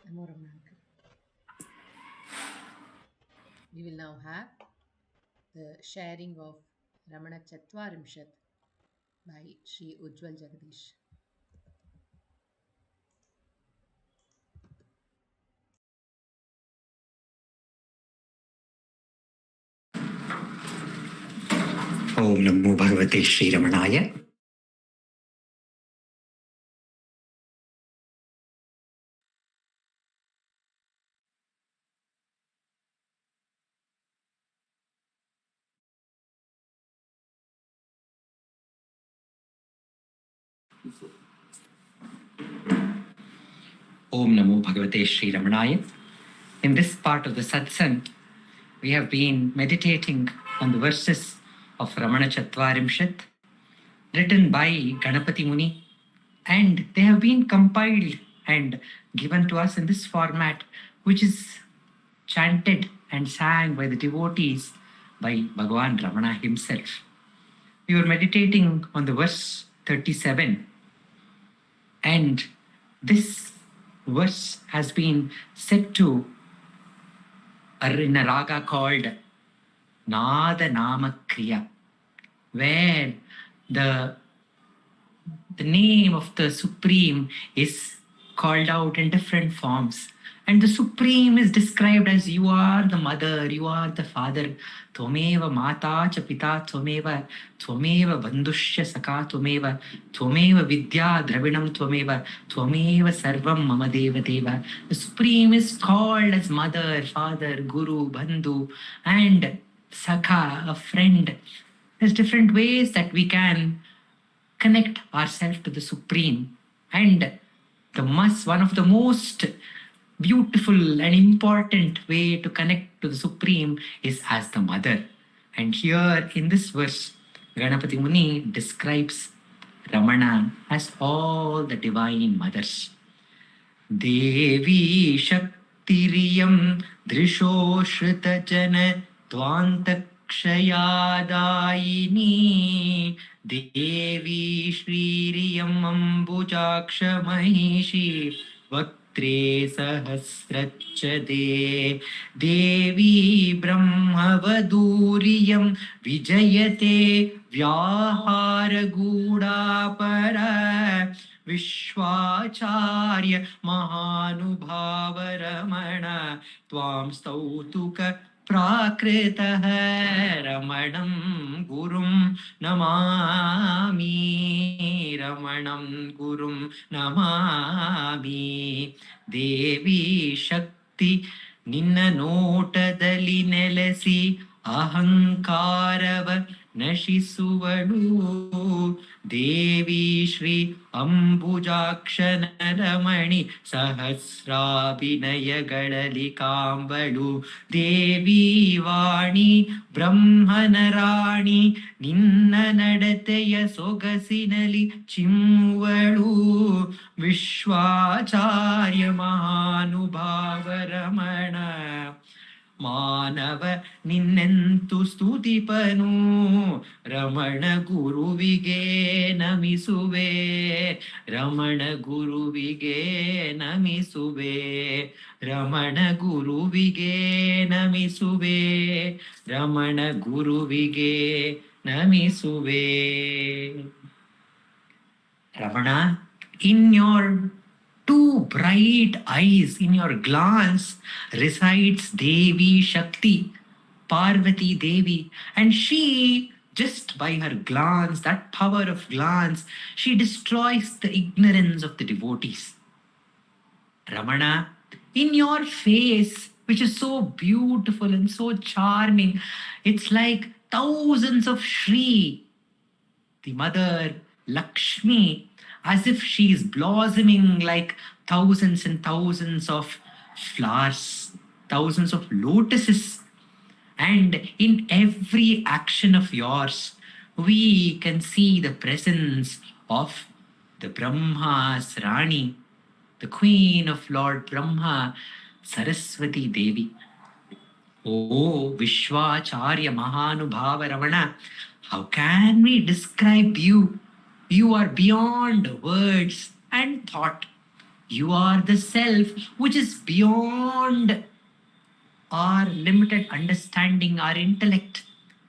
Namo Ramana. We will now have the sharing of Ramanacentre by Sri Ujwal Jagadeesh. Om Namo Bhagavate Sri Ramanaya. Om Namo Bhagavate Sri Ramanaya. In this part of the satsang, we have been meditating on the verses of Ramanacentre written by Ganapati Muni, and they have been compiled and given to us in this format, which is chanted and sang by the devotees by Bhagavan Ramana himself. We were meditating on the verse 37, and this verse has been set to in a raga called Nada Nama Kriya, where the name of the Supreme is called out in different forms. And the Supreme is described as you are the mother, you are the father. Tvameva mata cha pita tvameva, tvameva bandhushya saka tvameva, tvameva vidya dravinam tvameva, tvameva sarvam mama deva deva. The Supreme is called as mother, father, guru, bandhu, and saka, a friend. There's different ways that we can connect ourselves to the Supreme. And one of the most beautiful and important way to connect to the Supreme is as the mother. And here in this verse, Ganapati Muni describes Ramana as all the divine mothers. Devi Shaktiriyam Drisho Shrita Jana Dvantakshayadayini Devi Shririyam Ambujaksha Mahishi Vaktre Sahasrachade Devi Brahmavaduriyam Vijayate Vyahara Gudapara Vishwacharya Mahanubhava Ramana Tvam Stautuka Prakritah Ramanam Gurum Namami Ramanam Gurum Namami Devi Shakti Ninna Notadali Nelesi Ahankarava Nashisuvadu Devi Shri Ambujakshanamani Sahasrabhinaya Kambalu Devi Vani Brahmanarani Ninna Nadateya Sogasinali Chimvalu Vishwacharya Mahanubhava Ramana ಮಾನವ ನಿನ್ನೆಂತು ಸ್ತುತಿಪನು ರಮಣ ಗುರುವಿಗೆ ನಮಿಸುವೆ ರಮಣ ಗುರುವಿಗೆ ನಮಿಸುವೆ ರಮಣ ಗುರುವಿಗೆ ನಮಿಸುವೆ ರಮಣ ಗುರುವಿಗೆ ನಮಿಸುವೆ Ramana in your two bright eyes, in your glance, resides Devi Shakti, Parvati Devi. And she, just by her glance, that power of glance, she destroys the ignorance of the devotees. Ramana, in your face, which is so beautiful and so charming, it's like thousands of Shri, the mother Lakshmi, as if she is blossoming like thousands and thousands of flowers, thousands of lotuses. And in every action of yours, we can see the presence of the Brahma's Rani, the queen of Lord Brahma, Saraswati Devi. Oh, Vishwacharya Mahanubhava Ramana, how can we describe you? You are beyond words. and thought. You are the self which is beyond our limited understanding, our intellect.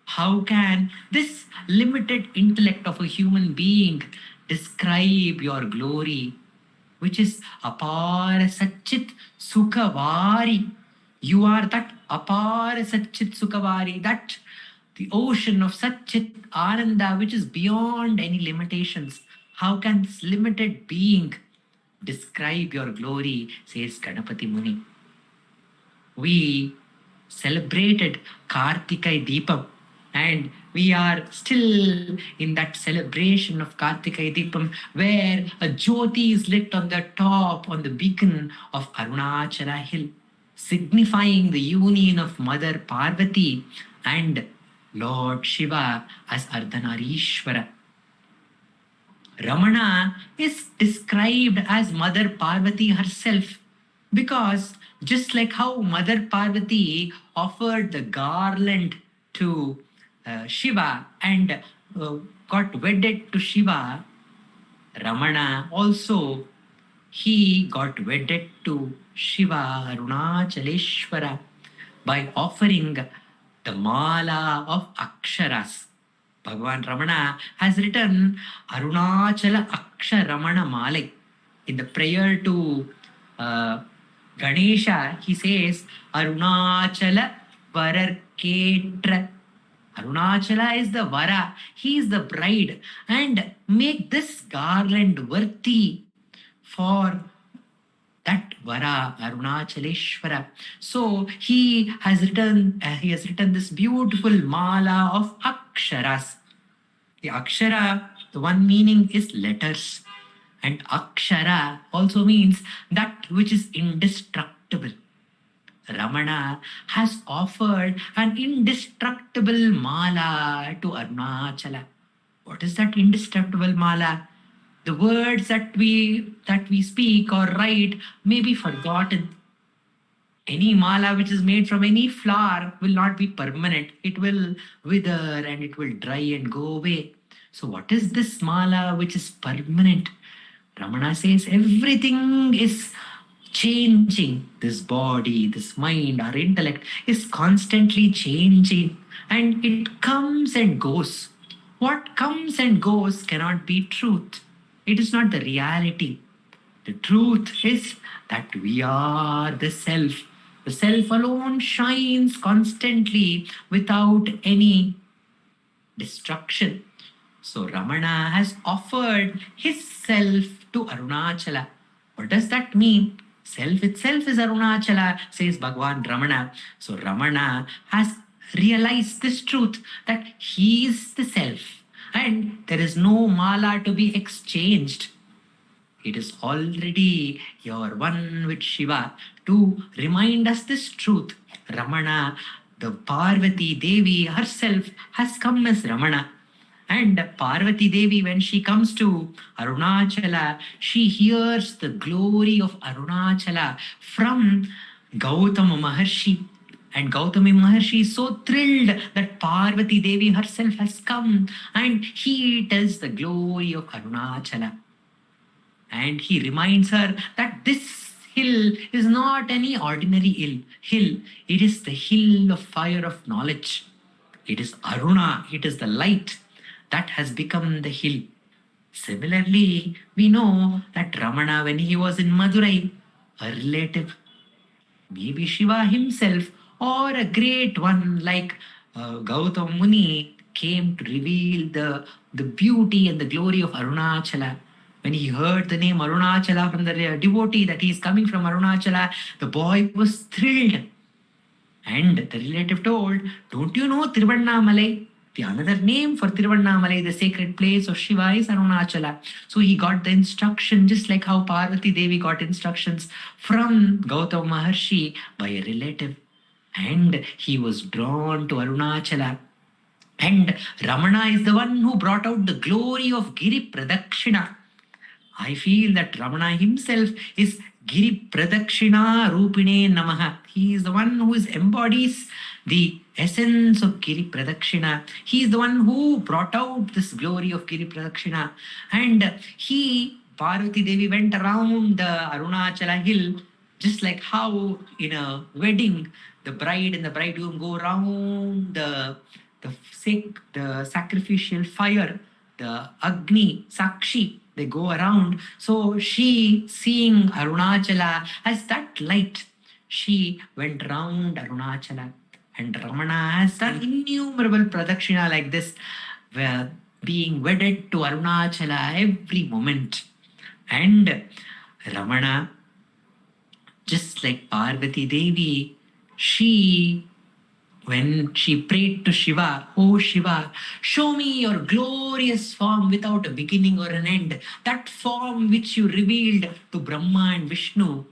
How can this limited intellect of a human being describe your glory, which is apar satchit sukhavari? You are that apar satchit sukhavari, that the ocean of satchit ananda, which is beyond any limitations. How can this limited being describe your glory, says Ganapati Muni. We celebrated Kartikai Deepam, and we are still in that celebration of Kartikai Deepam, where a Jyoti is lit on the top, on the beacon of Arunachala hill, signifying the union of Mother Parvati and Lord Shiva as Ardhanarishwara. Ramana is described as Mother Parvati herself, because just like how Mother Parvati offered the garland to Shiva and got wedded to Shiva, Ramana also, he got wedded to Shiva Arunachaleshwara by offering the mala of Aksharas. Bhagavan Ramana has written Arunachala Aksharamanamalai. In the prayer to Ganesha, he says Arunachala Vararketra. Arunachala is the Vara, he is the bride, and make this garland worthy for that Vara, Arunachaleshwara. So he has written this beautiful mala of Aksharas. The Akshara, the one meaning is letters, and Akshara also means that which is indestructible. Ramana has offered an indestructible mala to Arunachala. What is that indestructible mala? The words that we speak or write may be forgotten. Any mala which is made from any flower will not be permanent. It will wither and it will dry and go away. So what is this mala which is permanent? Ramana says everything is changing. This body, this mind, our intellect is constantly changing, and it comes and goes. What comes and goes cannot be truth. It is not the reality. The truth is that we are the self. The self alone shines constantly without any destruction. So Ramana has offered his self to Arunachala. What does that mean? Self itself is Arunachala, says Bhagavan Ramana. So Ramana has realized this truth, that he is the self, and there is no mala to be exchanged. It is already your one with Shiva. To remind us this truth, Ramana, the Parvati Devi herself, has come as Ramana. And Parvati Devi, when she comes to Arunachala, she hears the glory of Arunachala from Gautama Maharshi. And Gautami Maharshi is so thrilled that Parvati Devi herself has come, and he tells the glory of Arunachala. And he reminds her that this hill is not any ordinary hill. It is the hill of fire of knowledge. It is Aruna, it is the light that has become the hill. Similarly, we know that Ramana, when he was in Madurai, a relative, maybe Shiva himself, or a great one like Gautama Muni, came to reveal the beauty and the glory of Arunachala. When he heard the name Arunachala from the devotee, that he is coming from Arunachala, the boy was thrilled. And the relative told, don't you know Tiruvannamalai? The another name for Tiruvannamalai, the sacred place of Shiva, is Arunachala. So he got the instruction, just like how Parvati Devi got instructions from Gautama Maharshi by a relative. And he was drawn to Arunachala. And Ramana is the one who brought out the glory of Giri Pradakshina. I feel that Ramana himself is Giri Pradakshina Rupine Namaha. He is the one who embodies the essence of Giri Pradakshina. He is the one who brought out this glory of Giri Pradakshina. And he Parvati Devi went around the Arunachala hill, just like how in a wedding, the bride and the bridegroom go around the sacrificial fire, the Agni, Sakshi, they go around. So she, seeing Arunachala as that light, she went round Arunachala. And Ramana has done innumerable pradakshina like this, where being wedded to Arunachala every moment. And Ramana, just like Parvati Devi, when she prayed to Shiva, "Oh Shiva, show me your glorious form without a beginning or an end, that form which you revealed to Brahma and Vishnu."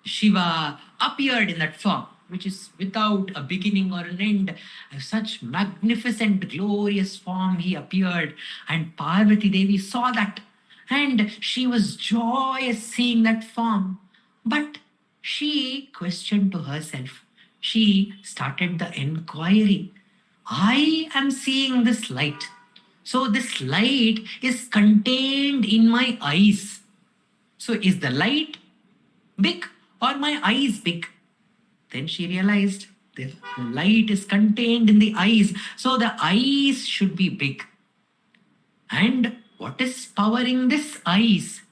Shiva appeared in that form, which is without a beginning or an end. Such magnificent, glorious form he appeared. And Parvati Devi saw that. And she was joyous seeing that form. But she questioned to herself. She started the enquiry. I am seeing this light. So this light is contained in my eyes. So is the light big or my eyes big? Then she realized the light is contained in the eyes. So the eyes should be big. And what is powering this eyes?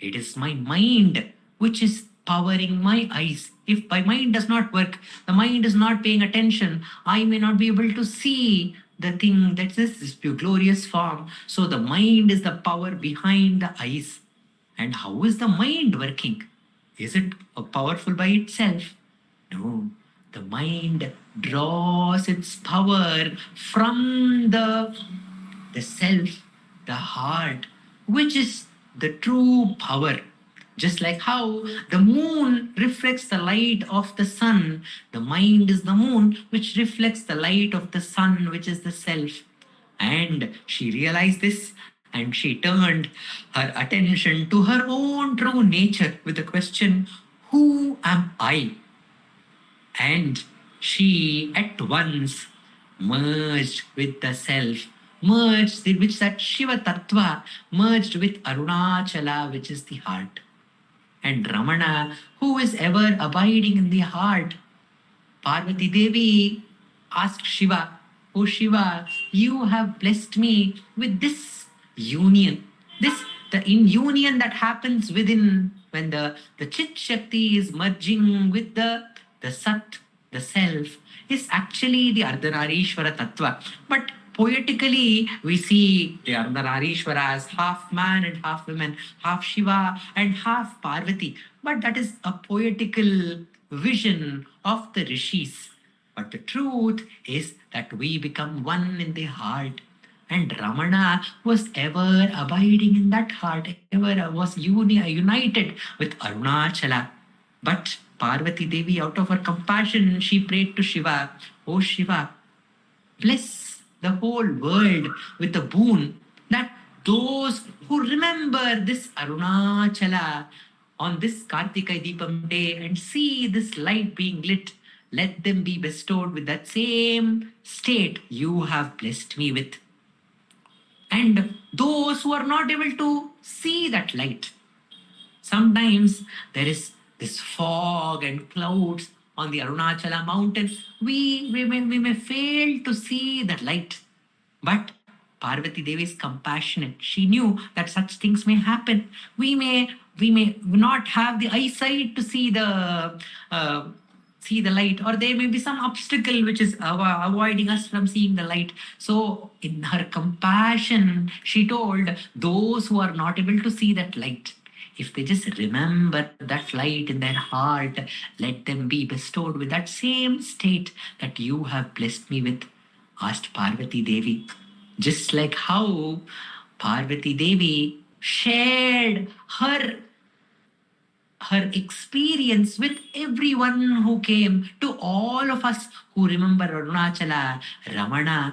It is my mind which is powering my eyes. If my mind does not work, the mind is not paying attention, I may not be able to see the thing that is this glorious form. So the mind is the power behind the eyes. And how is the mind working? Is it powerful by itself? No. The mind draws its power from the self, the heart, which is the true power. Just like how the moon reflects the light of the sun, the mind is the moon which reflects the light of the sun, which is the self. And she realized this, and she turned her attention to her own true nature with the question, who am I? And she at once merged with the self, merged which that Shiva Tattva, merged with Arunachala, which is the heart. And Ramana, who is ever abiding in the heart, Parvati Devi asked Shiva, "Oh Shiva, you have blessed me with this union, the in union that happens within when the Chit Shakti is merging with the Sat, the self, is actually the Ardhanarishwara Tattva. But poetically, we see the Ardhanarishwara as half man and half woman, half Shiva and half Parvati. But that is a poetical vision of the rishis. But the truth is that we become one in the heart. And Ramana was ever abiding in that heart, ever was united with Arunachala. But Parvati Devi, out of her compassion, she prayed to Shiva, "Oh Shiva, bless the whole world with the boon that those who remember this Arunachala on this Kartika Deepam day and see this light being lit, let them be bestowed with that same state you have blessed me with. And those who are not able to see that light, sometimes there is this fog and clouds on the Arunachala mountain. We may fail to see that light. But Parvati Devi is compassionate. She knew that such things may happen. We may not have the eyesight to see the light, or there may be some obstacle which is avoiding us from seeing the light. So in her compassion, she told those who are not able to see that light, if they just remember that light in their heart, let them be bestowed with that same state that you have blessed me with, asked Parvati Devi. Just like how Parvati Devi shared her her experience with everyone who came, to all of us who remember Arunachala, Ramana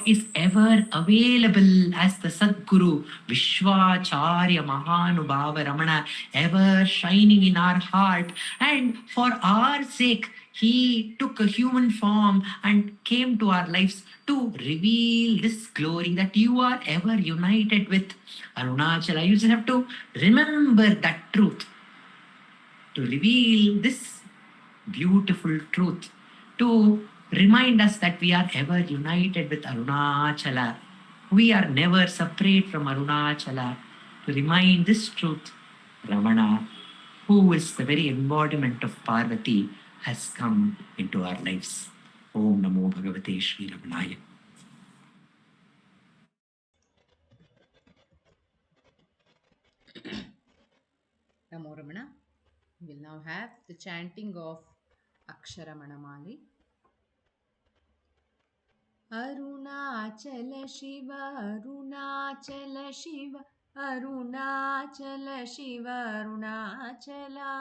is ever available as the Sadguru, Vishwacharya Mahanubhava Ramana, ever shining in our heart. And for our sake, he took a human form and came to our lives to reveal this glory that you are ever united with Arunachala. You just have to remember that truth, to reveal this beautiful truth, to remind us that we are ever united with Arunachala. We are never separate from Arunachala. To remind this truth, Ramana, who is the very embodiment of Parvati, has come into our lives. Om Namo Bhagavate Sri Ramanaya. Namo Ramana. We will now have the chanting of Aksharamanamalai. Arunachala Shiva, Arunachala Shiva, Arunachala Shiva, Arunachala.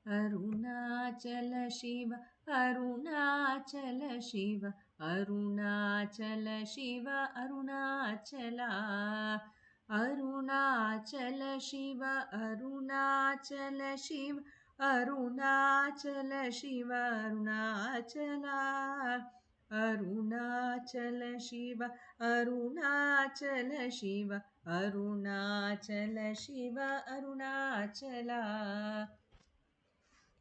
Arunachala Shiva, Arunachala Shiva, Arunachala Shiva, Arunachala. Arunachala Shiva, Arunachala Shiva, Arunachala Shiva, Arunachala. Arunachala Shiva, Arunachala Shiva, Arunachala Shiva, Arunachala.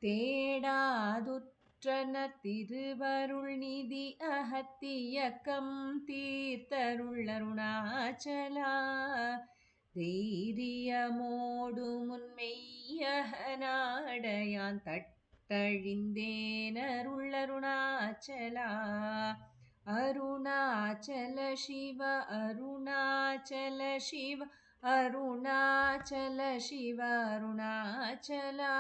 தேடாதுற்றன திருவருள் நிதி அகத்தியக்கம் தீர்த்தருள் அருணாச்சலா. தைரியமோடு முன்மெய்யகனாடையான் தட்டழிந்தேனருள் அருணாச்சலா. அருணாச்சல சிவ, அருணாச்சல சிவ, அருணாச்சல சிவ, அருணாச்சலா.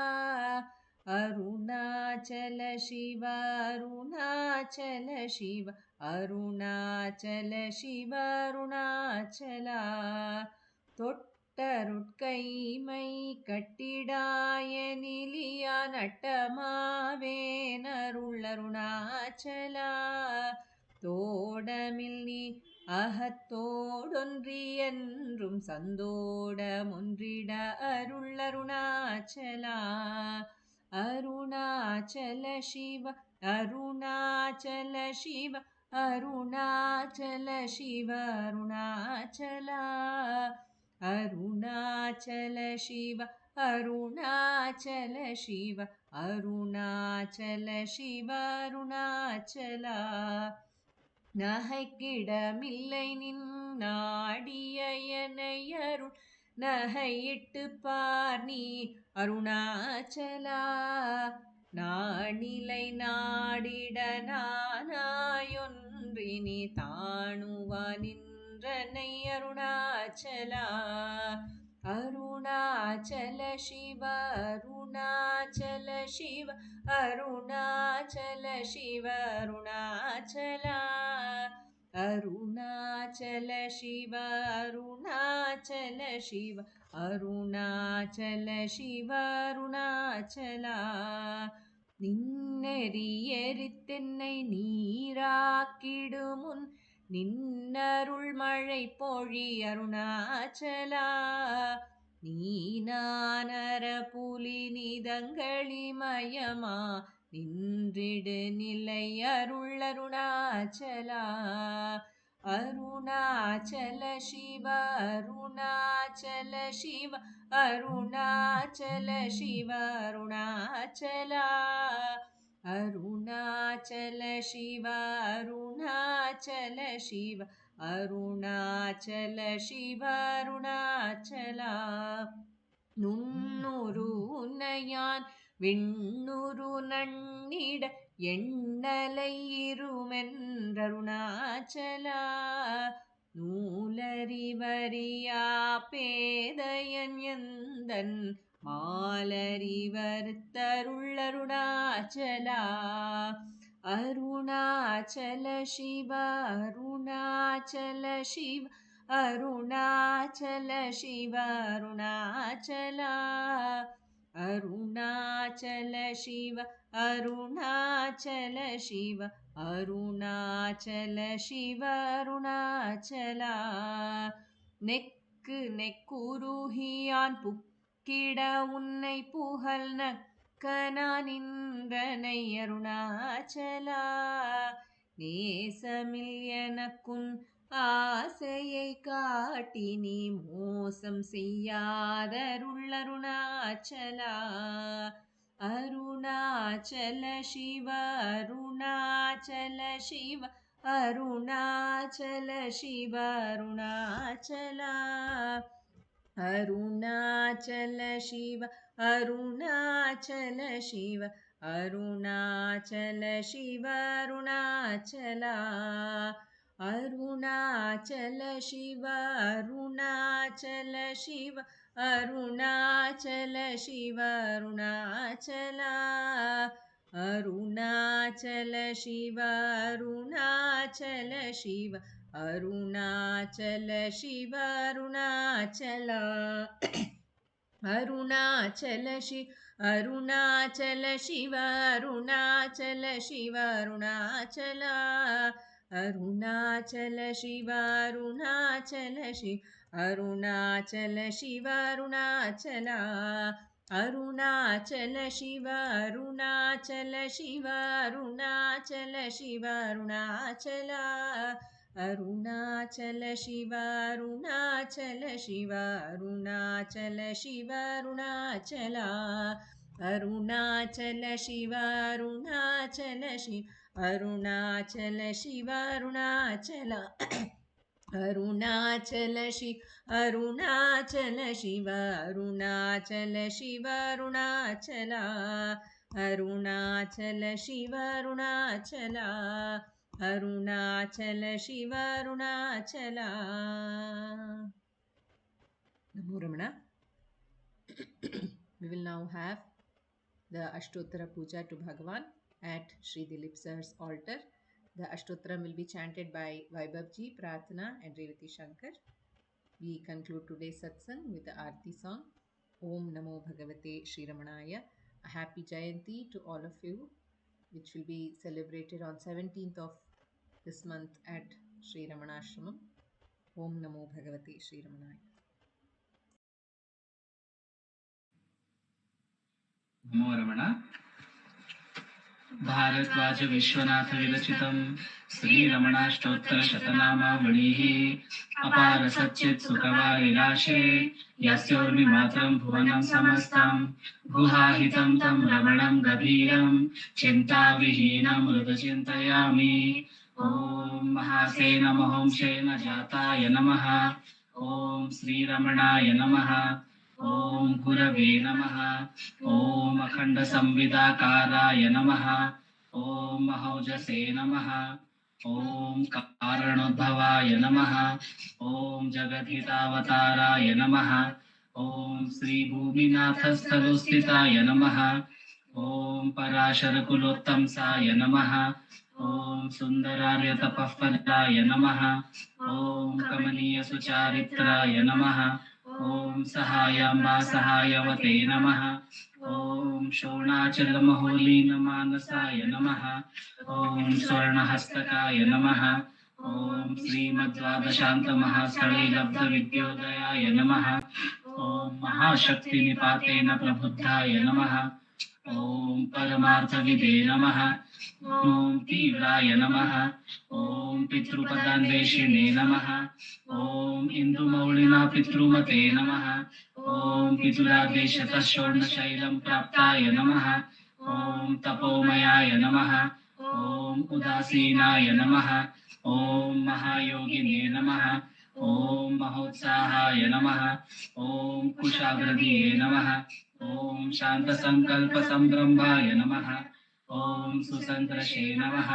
அருணாச்சல சிவ, அருணாச்சல சிவ, அருணாச்சல சிவ, அருணாச்சலா. தொட்டருட்கைமை கட்டிடாய நிலியா நட்டமாவேனருள் அருணாச்சலா. தோடமில் நீ அகத்தோடொன்றி என்றும் சந்தோடமொன்றிட அருள் அருணாச்சலா. அருணாச்சல சிவ, அருணாச்சல சிவ, அருணாச்சல சிவ, அருணாச்சலா. அருணாச்சல சிவ, அருணாச்சல சிவ, அருணாச்சல சிவ, அருணாச்சலா. நகைக்கிடமில்லை நின் நாடியனையருள் நகையிட்டு பார் நீ அருணாச்சலா. நானிலை நாடிட நானாயொன்றினி தாணுவா நின்றனை அருணாச்சலா. அருணாச்சல சிவ, அருணாச்சல சிவ, அருணாச்சல சிவ, அருணாச்சலா. அருணாச்சல சிவ, அருணாச்சல சிவ, அருணாச்சல சிவ, அருணாச்சலா. நின்னெறியெரித்தென்னை நீராக்கிடுமுன் நின்னருள் மழை பொழி அருணாச்சலா. நீனானர புலி நிதங்களிமயமா நின்றிடு நிலை அருள் அருணாச்சலா. அருணாச்சல சிவ, அருணாச்சல சிவ, அருணாச்சல சிவ, அருணாச்சலா. அருணாச்சல சிவ, அருணாச்சல சிவ, அருணாச்சல சிவ, அருணாச்சலா. நுண்ணுரு உன்னையான் விண்ணுரு நன்னிட எண்ணலை இருமென்றருணாச்சலா. நூலறிவறியா பேதையன் எந்தன் மாலறிவருத்தருள் அருணாச்சலா. அருணாச்சல சிவ, அருணாச்சல சிவ, அருணாச்சல சிவ, அருணாச்சலா. अरुणाचल शिव अरुणाचल शिव अरुणाचल शिव अरुणाचला நெக்கு நெக்குருகியான் புக்கிட உன்னை புகழ் நக்கனா நின்றனை அருணாச்சலா நேசமில் எனக்குன் ஆசையை காட்டி நீ மோசம் செய்யாதருள் அருணாச்சலா அருணாச்சல சிவ அருணாச்சல சிவ அருணாச்சல சிவ அருணாச்சலா அருணாச்சல சிவ அருணாச்சல சிவ அருணாச்சல சிவ அருணாச்சலா அருணாச்சல சிவ அருணாச்சல சிவ அருணாச்சல சிவ அருணாச்சலா அருணாச்சல சிவ அருணாச்சல சிவ அருணாச்சல சிவ அருணாச்சலா அருணாச்சல சிவ அருணாச்சல சிவ அருணாச்சல சிவ அருணாச்சலா அருணாச்சல சிவ அருணாச்சல சிவ அருணாச்சல சிவ அருணாச்சலா அருணாச்சல சிவ அருணாச்சல சிவ அருணாச்சல சிவ அருணாச்சலா அருணாச்சல சிவ அருணாச்சல சிவ அருணாச்சல சிவ அருணாச்சலா அருணாச்சல சிவ அருணாச்சல சிவ அருணாச்சல சிவ அருணாச்சலா அருணாச்சல சிவ அருணாச்சல சிவ அருணாச்சல சிவ அருணாச்சலா அருணாச்சல சிவ அருணாச்சலா அருணாச்சல சிவ Arunachala Namo Ramana. We will now have the Ashtottara puja to Bhagavan at Sri Dileep sir's altar. The Ashtottara will be chanted by Vaibhavji, Prarthana and Revathi Sankar. We conclude today's satsang with the Arati song, Om Namo Bhagavate Sri Ramanaya. A happy Jayanti to all of you, which will be celebrated on 17th of this month at Sri Ramanashramam. Om Namo Bhagavate Sri Ramanaya. नमो रमण भारद्वाज विश्वनाथ विरचितं श्रीरमणाष्टोत्तर शतनामावलिः अपार सच्चित् सुखवारिराशे यस्योर्मिमात्रं भुवनं समस्तं गुहाहितं तं रमणं गभीरं चिन्ताविहीनं हृदचिन्तयामि ॐ महासेन महोंशेन जाताय नमः ॐ श्रीरमणाय नमः ओम गुरवे नमः ओम अखंड संविदाकाराय नमः ओम महौजसे नमः ओम कारणोद्भवाय नमः ओम जगद्धितावताराय नमः ओम श्री भूमिनाथस्थलोस्थिताय नमः ओम पराशरकुलोत्तंसाय नमः ओम सुंदरार्य तपःफलाय नमः ओम कमनीय सुचारित्राय नमः ओम सहायंबा सहायवते नमः ओम शोणाचलमहोलीन मानसाय नमः ओम स्वर्णहस्तकाय नमः ओम श्रीमद्द्वादशान्तमहास्थले लब्धविद्योदयाय नमः ओम महाशक्तिनिपातेन प्रबुद्धाय नमः ओम परमार्थविदे नमः ओम तीव्राय नमः ओम पितृपदान्वेषिणे नमः ओम इंदुमौलिना पितृमते नमः ओम पितुरादेशतः शोर्णशैलं प्राप्ताय नमः ओम तपोमयाय नमः ओम उदासीनाय नमः ओम महायोगिने नमः ओम महोत्साहाय नमः ओम कुशाग्रदिये नमः ओम शान्तसङ्कल्पसम्भ्रमाय नमः ओम सुसंद्रशे नमः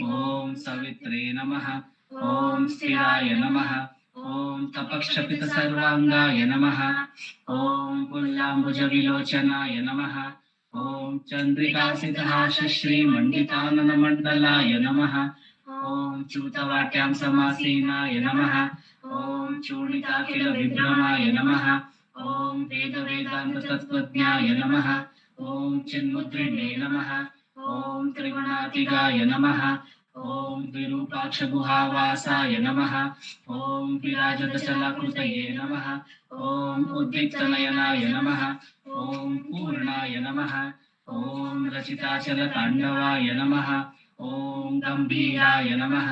ओम सवित्रे नमः ओम स्थिराय नमः ओम तपक्षपित सर्वांगाय नमः ओम पुल्लाम्बुजविलोचनाय नमः ओम चंद्रिकासितहास श्रीमण्डिताननमण्डलाय नमः ओम च्यूतवाट्यां समासीनाय नमः ओम चूर्णिताखिल विभ्रमाय नमः ॐ वेदान्ततत्त्वज्ञाय नमः ॐ चिन्मुद्रिणे नमः ॐ त्रिगुणातिगाय नमः ॐ विरूपाक्षगुहावासाय नमः ॐ विराजदशलाकृतये नमः ॐ उद्दीप्तनयनाय नमः ॐ पूर्णाय नमः ॐ रचिताचलताण्डवाय नमः ॐ गम्भीराय नमः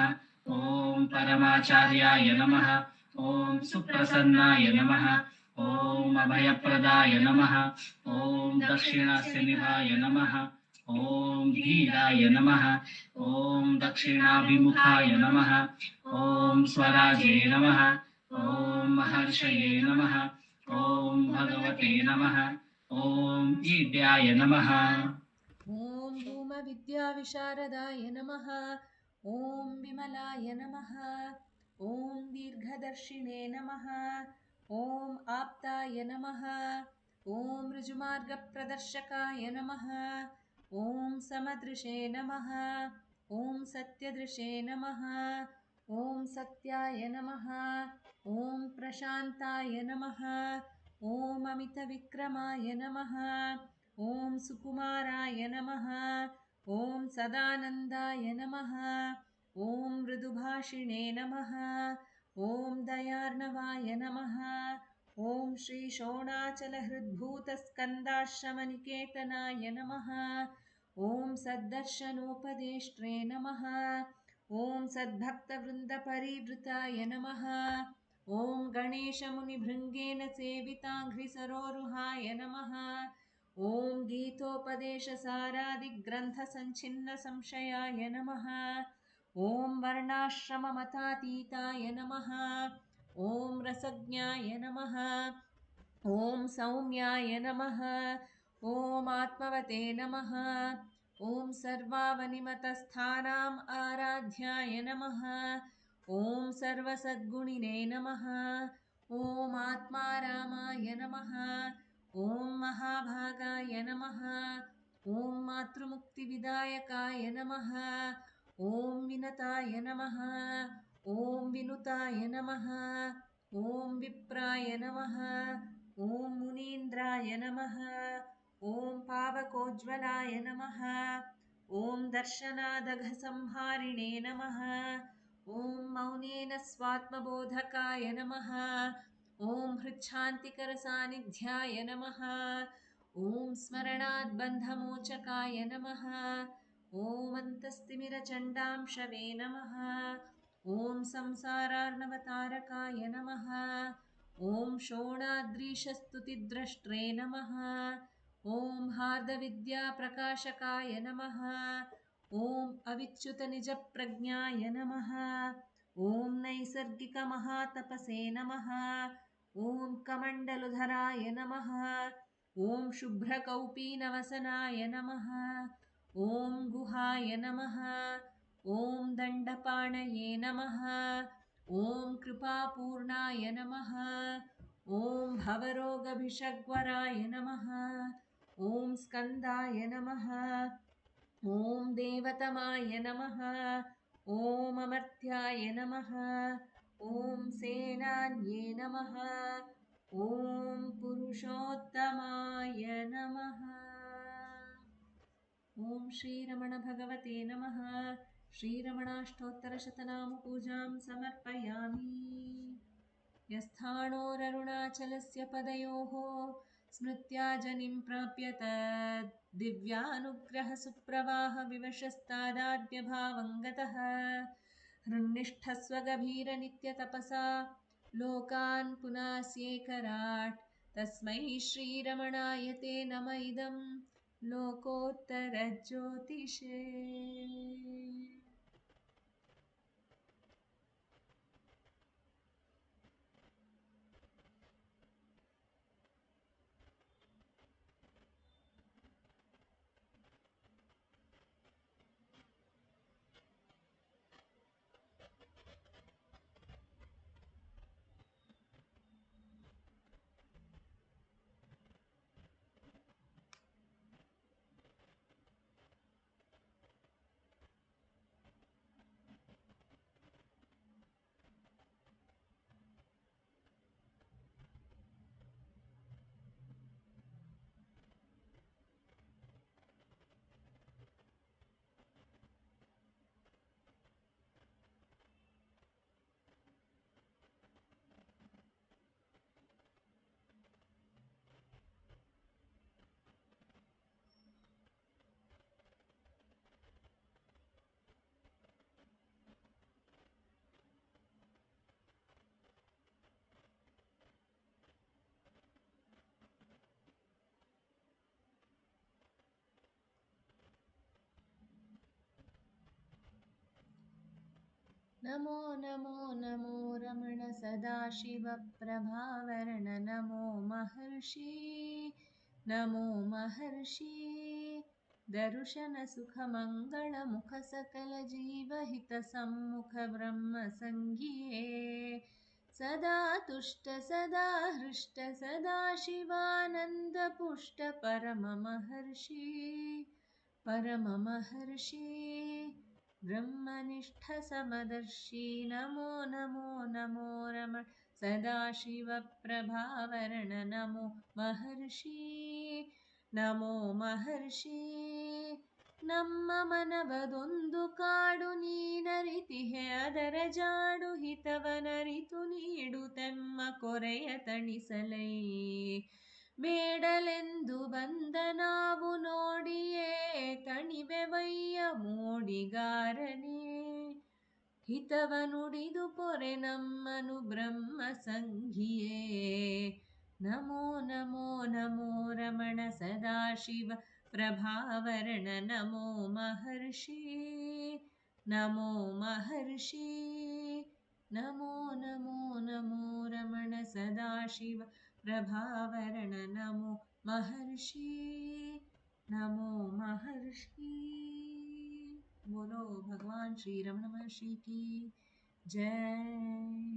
ॐ परमाचार्याय नमः ॐ सुप्रसन्नाय नमः ॐ अभयप्रदाय नमः ॐ दक्षिणास्यनिभाय नमः ॐ धीराय नमः ॐ दक्षिणाभिमुखाय नमः ॐ स्वराजे नमः ॐ महर्षये नमः ॐ भगवते नमः ॐ ईड्याय नमः ॐ भूमविद्याविशारदाय नमः ॐ विमलाय नमः ॐ दीर्घदर्शिने नमः ॐ आप्ताय नमः ॐ ऋजुमार्गप्रदर्शकाय नमः ॐ समदृशे नमः ॐ सत्यदृशे नमः ॐ सत्याय नमः ॐ प्रशान्ताय नमः ॐ अमितविक्रमाय नमः ॐ सुकुमाराय नमः ॐ सदानन्दाय नमः ॐ मृदुभाषिणे नमः ॐ दयार्णवाय नमः ॐ श्रीशोणाचलहृद्भूतस्कन्दाश्रमनिकेतनाय नमः ॐ सद्दर्शनोपदेष्ट्रे नमः ॐ सद्भक्तवृन्दपरिवृताय नमः ॐ गणेशमुनिभृङ्गेन सेविताङ्घ्रिसरोरुहाय नमः ॐ गीतोपदेशसारादिग्रन्थसञ्छिन्नसंशयाय नमः ॐ वर्णाश्रममतातीताय नमः ॐ रसज्ञाय नमः ॐ सौम्याय नमः ॐ आत्मवते नमः ॐ सर्वावनिमतस्थानाम् आराध्याय नमः ॐ सर्वसद्गुणिने नमः ॐ आत्मारामाय नमः ॐ महाभागाय नमः ॐ मातृमुक्तिविदायकाय नमः ॐ विनताय नमः ॐ विनुताय नमः ॐ विप्राय नमः ॐ मुनीन्द्राय नमः ॐ पावकोज्ज्वलाय नमः ॐ दर्शनादघसंहारिणे नमः ॐ मौनेन स्वात्मबोधकाय नमः ॐ हृच्छान्तिकरसान्निध्याय नमः ॐ स्मरणाद्बन्धमोचकाय नमः ॐ अन्तस्तिमिरचण्डांशवे नमः ॐ संसारार्णवतारकाय नमः ॐ शोणाद्रीशस्तुतिद्रष्ट्रे नमः ॐ हार्दविद्याप्रकाशकाय नमः ॐ अविच्युतनिजप्रज्ञाय नमः ॐ नैसर्गिकमहातपसे नमः ॐ कमण्डलुधराय नमः ॐ शुभ्रकौपीनवसनाय नमः ॐ गुहाय नमः ॐ दण्डपाणये नमः ॐ कृपापूर्णाय नमः ॐ भवरोगभिषग्वराय नमः ॐ स्कन्दाय नमः ॐ देवतमाय नमः ॐ अमर्त्याय नमः ॐ सेनान्ये नमः ॐ पुरुषोत्तमाय नमः ॐ श्रीरमणभगवते नमः श्रीरमणाष्टोत्तरशतनामपूजां समर्पयामि यस्थाणोररुणाचलस्य पदयोः स्मृत्या जनिं प्राप्य तद् दिव्यानुग्रहसुप्रवाहविवशस्तादाद्यभावं गतः हृन्निष्ठस्वगभीरनित्यतपसा लोकान् पुनास्येकराट् तस्मै श्रीरमणाय ते नम इदं लोकोत्तरज्योतिषे नमो नमो नमो रमण सदाशिव प्रभावरण नमो महर्षि नमो महर्षि दर्शन सुख मंगल मुख सकल जीवहित सम्मुख ब्रह्म संज्ञे सदा तुष्ट सदा हृष्ट सदा शिवानंद पुष्ट परम महर्षि ब्रह्मनिष्ठ समदर्शी नमो नमो नमो रमण सदाशिव प्रभावरण नमो महर्षि नमो महर्षि ನಮ್ಮ ಮನವದೊಂದು ಕಾಡು ನೀನರಿತಿಹೆ ಅದರ ಜಾಡು ಹಿತವನರಿತು ನೀಡುತ್ತೆಮ್ಮ ಕೊರೆಯ ತಣಿಸಲೈ ಬೇಡಲೆಂದು ಬಂದ ನಾವು ನೋಡಿಯೇ ತಣಿವೆವಯ್ಯ ಮೋಡಿಗಾರನೇ ಹಿತವ ನುಡಿದು ಪೊರೆ ನಮ್ಮನು ಬ್ರಹ್ಮ ಸಂಘಿಯೇ ನಮೋ ನಮೋ ನಮೋ ರಮಣ ಸದಾಶಿವ ಪ್ರಭಾವರಣ ನಮೋ महर्षि नमो महर्षि नमो नमो नमो रमण सदाशिव प्रभावरण नमो महर्षि नमो महर्षि बोलो भगवान श्री रमण महर्षि की जय।